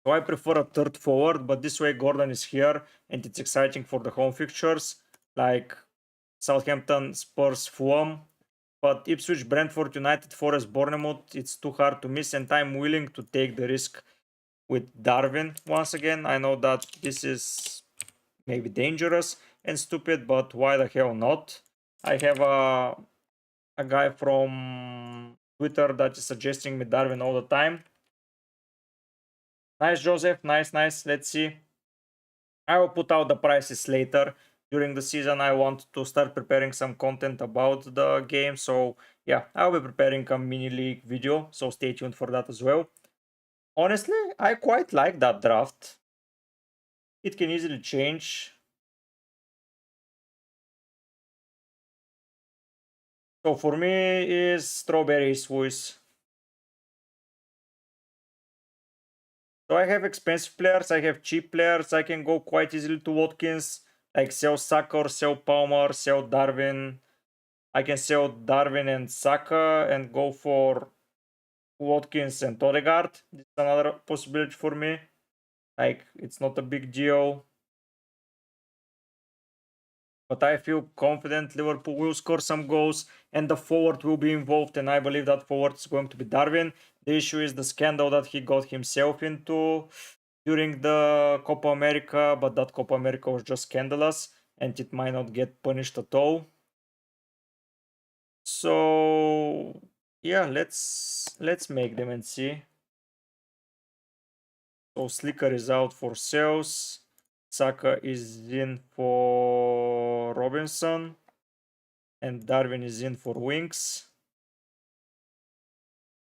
So I prefer a third forward, but this way Gordon is here and it's exciting for the home fixtures like Southampton, Spurs, Fulham. But Ipswich, Brentford, United, Forest, Bournemouth, it's too hard to miss, and I'm willing to take the risk with Darwin once again. I know that this is maybe dangerous and stupid, but why the hell not? I have a guy from Twitter that is suggesting me Darwin all the time. Nice, Joseph. Nice, nice. Let's see. I will put out the prices later. During the season, I want to start preparing some content about the game. So yeah, I'll be preparing a mini league video. So stay tuned for that as well. Honestly, I quite like that draft. It can easily change. So for me is Strawberry Swiss. So I have expensive players, I have cheap players, I can go quite easily to Watkins, like sell Saka or sell Palmer, sell Darwin. I can sell Darwin and Saka and go for Watkins and Odegaard. This is another possibility for me. Like, it's not a big deal. But I feel confident Liverpool will score some goals and the forward will be involved, and I believe that forward is going to be Darwin. The issue is the scandal that he got himself into during the Copa America, but that Copa America was just scandalous and it might not get punished at all. So yeah, let's make them and see. So Slicker is out for sales. Saka is in for Robinson. And Darwin is in for wings.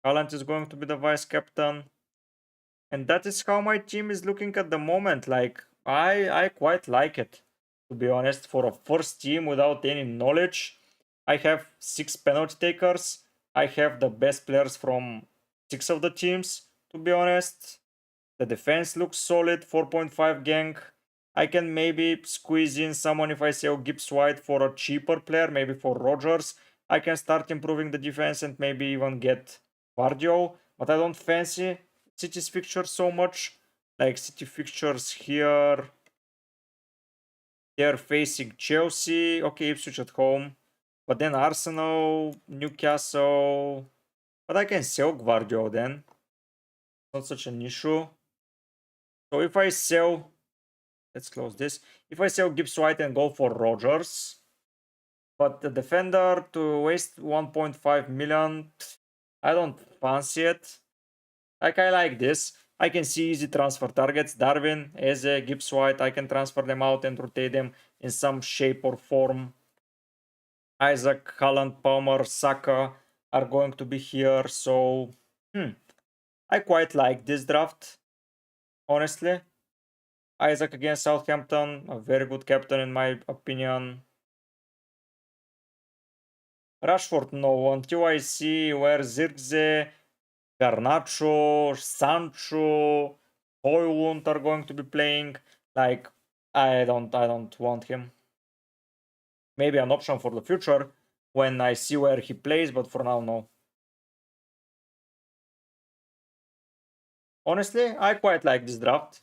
Haaland is going to be the vice captain. And that is how my team is looking at the moment. Like, I quite like it, to be honest. For a first team without any knowledge, I have 6 penalty takers. I have the best players from 6 of the teams, to be honest. The defense looks solid, 4.5 gang. I can maybe squeeze in someone if I sell Gibbs White for a cheaper player, maybe for Rogers. I can start improving the defense and maybe even get Vardio, but I don't fancy City's fixtures so much. Like City fixtures here, they're facing Chelsea, okay, Ipswich at home, but then Arsenal, Newcastle. But I can sell Gvardio then. Not such an issue. So if I sell, let's close this. If I sell Gibbs White and go for Rogers, but the defender to waste 1.5 million, I don't fancy it. Like, I like this. I can see easy transfer targets. Darwin, Eze, Gibbs White, I can transfer them out and rotate them in some shape or form. Isaac, Haaland, Palmer, Saka are going to be here. So I quite like this draft, honestly. Isaac against Southampton, a very good captain in my opinion. Rashford, no, until I see where Zirkzee, Garnacho, Sancho, Højlund are going to be playing. Like, I don't want him. Maybe an option for the future when I see where he plays, but for now, no. Honestly, I quite like this draft.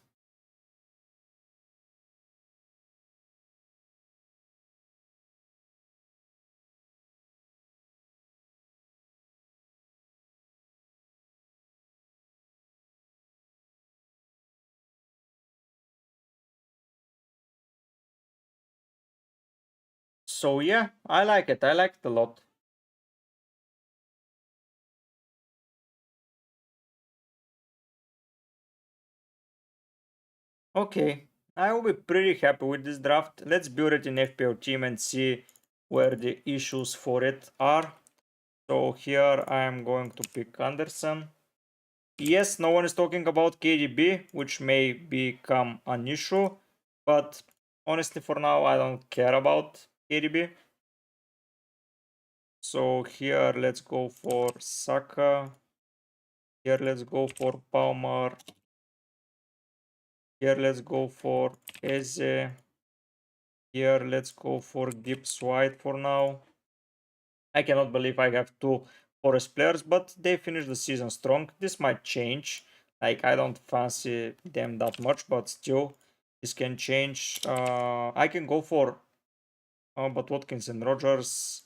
So yeah, I like it. I like it a lot. Okay, I will be pretty happy with this draft. Let's build it in FPL team and see where the issues for it are. So here I am going to pick Anderson. Yes, no one is talking about KDB, which may become an issue, but honestly for now I don't care about KDB. So here let's go for Saka. Here let's go for Palmer. Here let's go for Eze. Here let's go for Gibbs White for now. I cannot believe I have two Forest players, but they finished the season strong. This might change. Like, I don't fancy them that much, but still, this can change. I can go for, but Watkins and Rogers,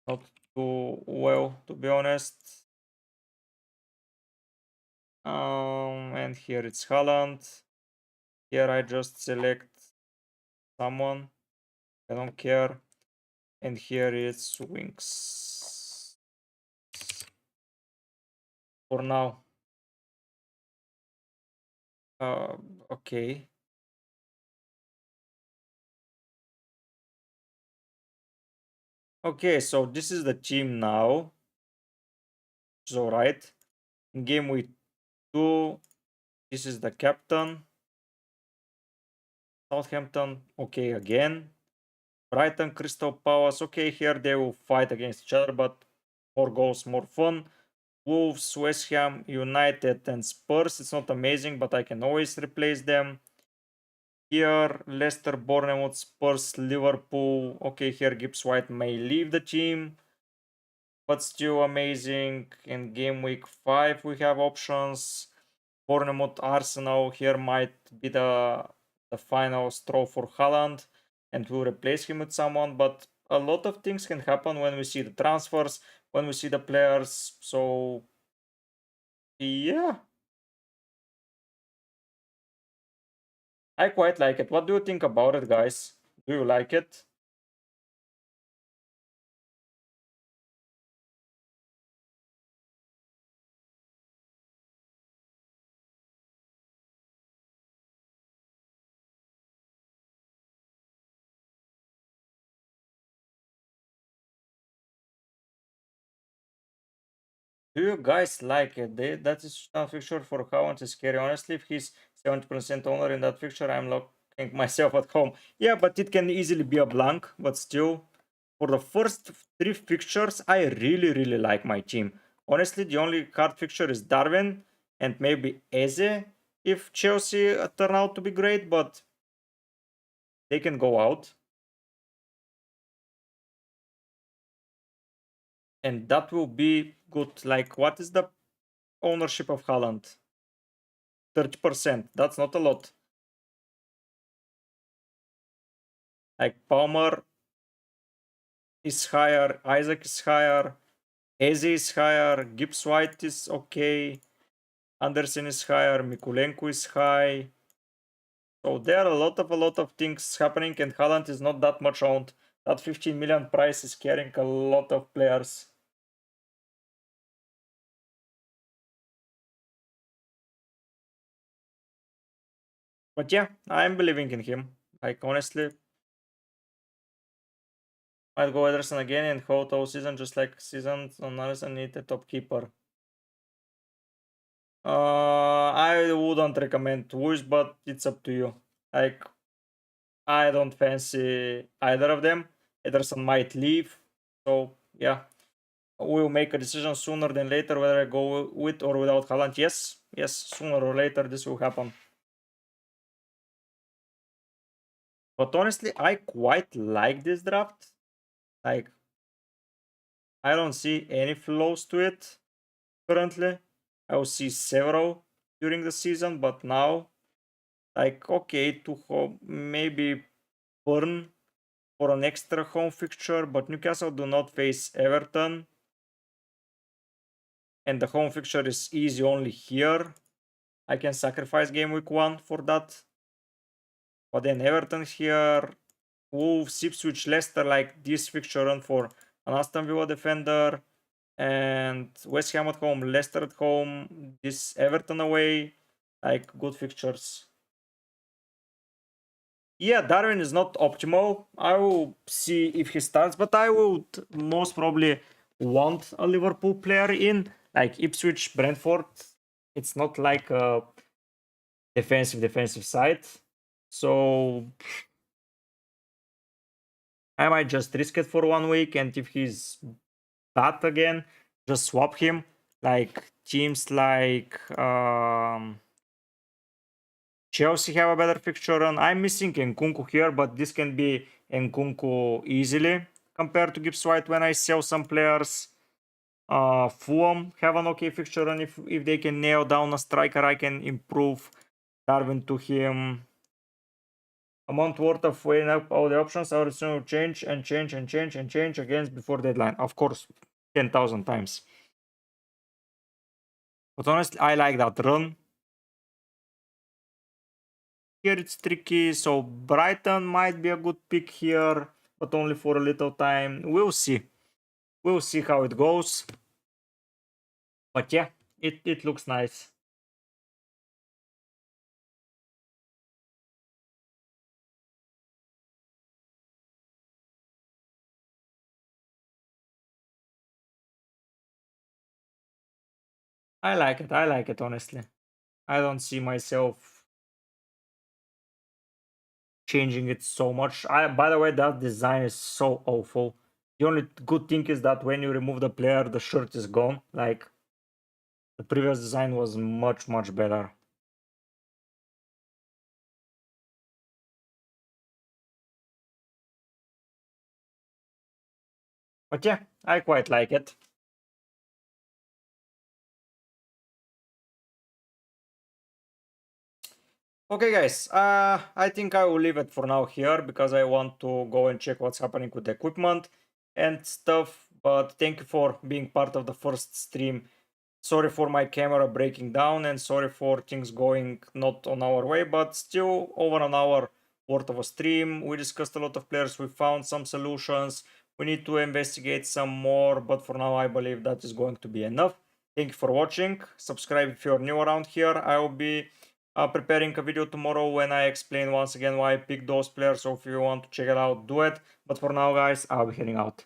not too well, to be honest. And here it's Haaland. Here I just select someone. I don't care. And here it's Wings. For now. Uh, okay. Okay, so this is the team now. So right. In game week 2, this is the captain. Southampton, okay, again. Brighton, Crystal Palace, okay, here they will fight against each other, but more goals, more fun. Wolves, West Ham, United, and Spurs. It's not amazing, but I can always replace them. Here, Leicester, Bournemouth, Spurs, Liverpool. Okay, here Gibbs White may leave the team, but still amazing. In game week 5, we have options. Bournemouth, Arsenal. Here might be the final straw for Haaland, and we'll replace him with someone. But a lot of things can happen when we see the transfers, when we see the players. So yeah, I quite like it. What do you think about it, guys? Do you like it? Do you guys like it? That is a fixture for Haaland is scary. Honestly, if he's 70% owner in that fixture, I'm locking myself at home. Yeah, but it can easily be a blank, but still. For the first 3 fixtures, I really like my team. Honestly, the only hard fixture is Darwin and maybe Eze if Chelsea turn out to be great, but they can go out. And that will be good. Like, what is the ownership of Haaland? 30%. That's not a lot. Like, Palmer is higher, Isaac is higher, Eze is higher, Gibbs White is okay, Anderson is higher, Mikulenko is high. So there are a lot of things happening, and Haaland is not that much owned. That 15 million price is carrying a lot of players. But yeah, I'm believing in him. Like, honestly, Might go Ederson again and hold all season just like season on Alisson need a top keeper. I wouldn't recommend Wush, but it's up to you. Like, I don't fancy either of them. Ederson might leave, so yeah, we'll make a decision sooner than later whether I go with or without Haaland. Yes, sooner or later this will happen. But honestly, I quite like this draft. Like, I don't see any flaws to it currently. I will see several during the season, but now, like, okay, to maybe Burn for an extra home fixture, but Newcastle do not face Everton. And the home fixture is easy only here. I can sacrifice game week 1 for that. But then Everton here, Wolves, Ipswich, Leicester, like this fixture run for an Aston Villa defender. And West Ham at home, Leicester at home, this Everton away, like good fixtures. Yeah, Darwin is not optimal. I will see if he starts, but I would most probably want a Liverpool player in, like Ipswich, Brentford. It's not like a defensive side. So I might just risk it for 1 week, and if he's bad again, just swap him. Like teams like Chelsea have a better fixture run. I'm missing Nkunku here, but this can be Nkunku easily compared to Gibbs White when I sell some players. Fulham have an okay fixture run. If they can nail down a striker, I can improve Darwin to him. A month worth of weighing up all the options. Our decision will change and change again before deadline. Of course, 10,000 times. But honestly, I like that run. Here it's tricky, so Brighton might be a good pick here, but only for a little time. We'll see. We'll see how it goes. But yeah, it looks nice. I like it honestly. I don't see myself changing it so much. By the way, that design is so awful. The only good thing is that when you remove the player, the shirt is gone. Like, the previous design was much better. But yeah, I quite like it. Okay, guys, I think I will leave it for now here because I want to go and check what's happening with the equipment and stuff. But thank you for being part of the first stream. Sorry for my camera breaking down and sorry for things going not on our way, but still over an hour worth of a stream. We discussed a lot of players, we found some solutions. We need to investigate some more, but for now I believe that is going to be enough. Thank you for watching. Subscribe if you're new around here. I will be preparing a video tomorrow when I explain once again why I picked those players, so if you want to check it out, do it. But for now, guys, I'll be heading out.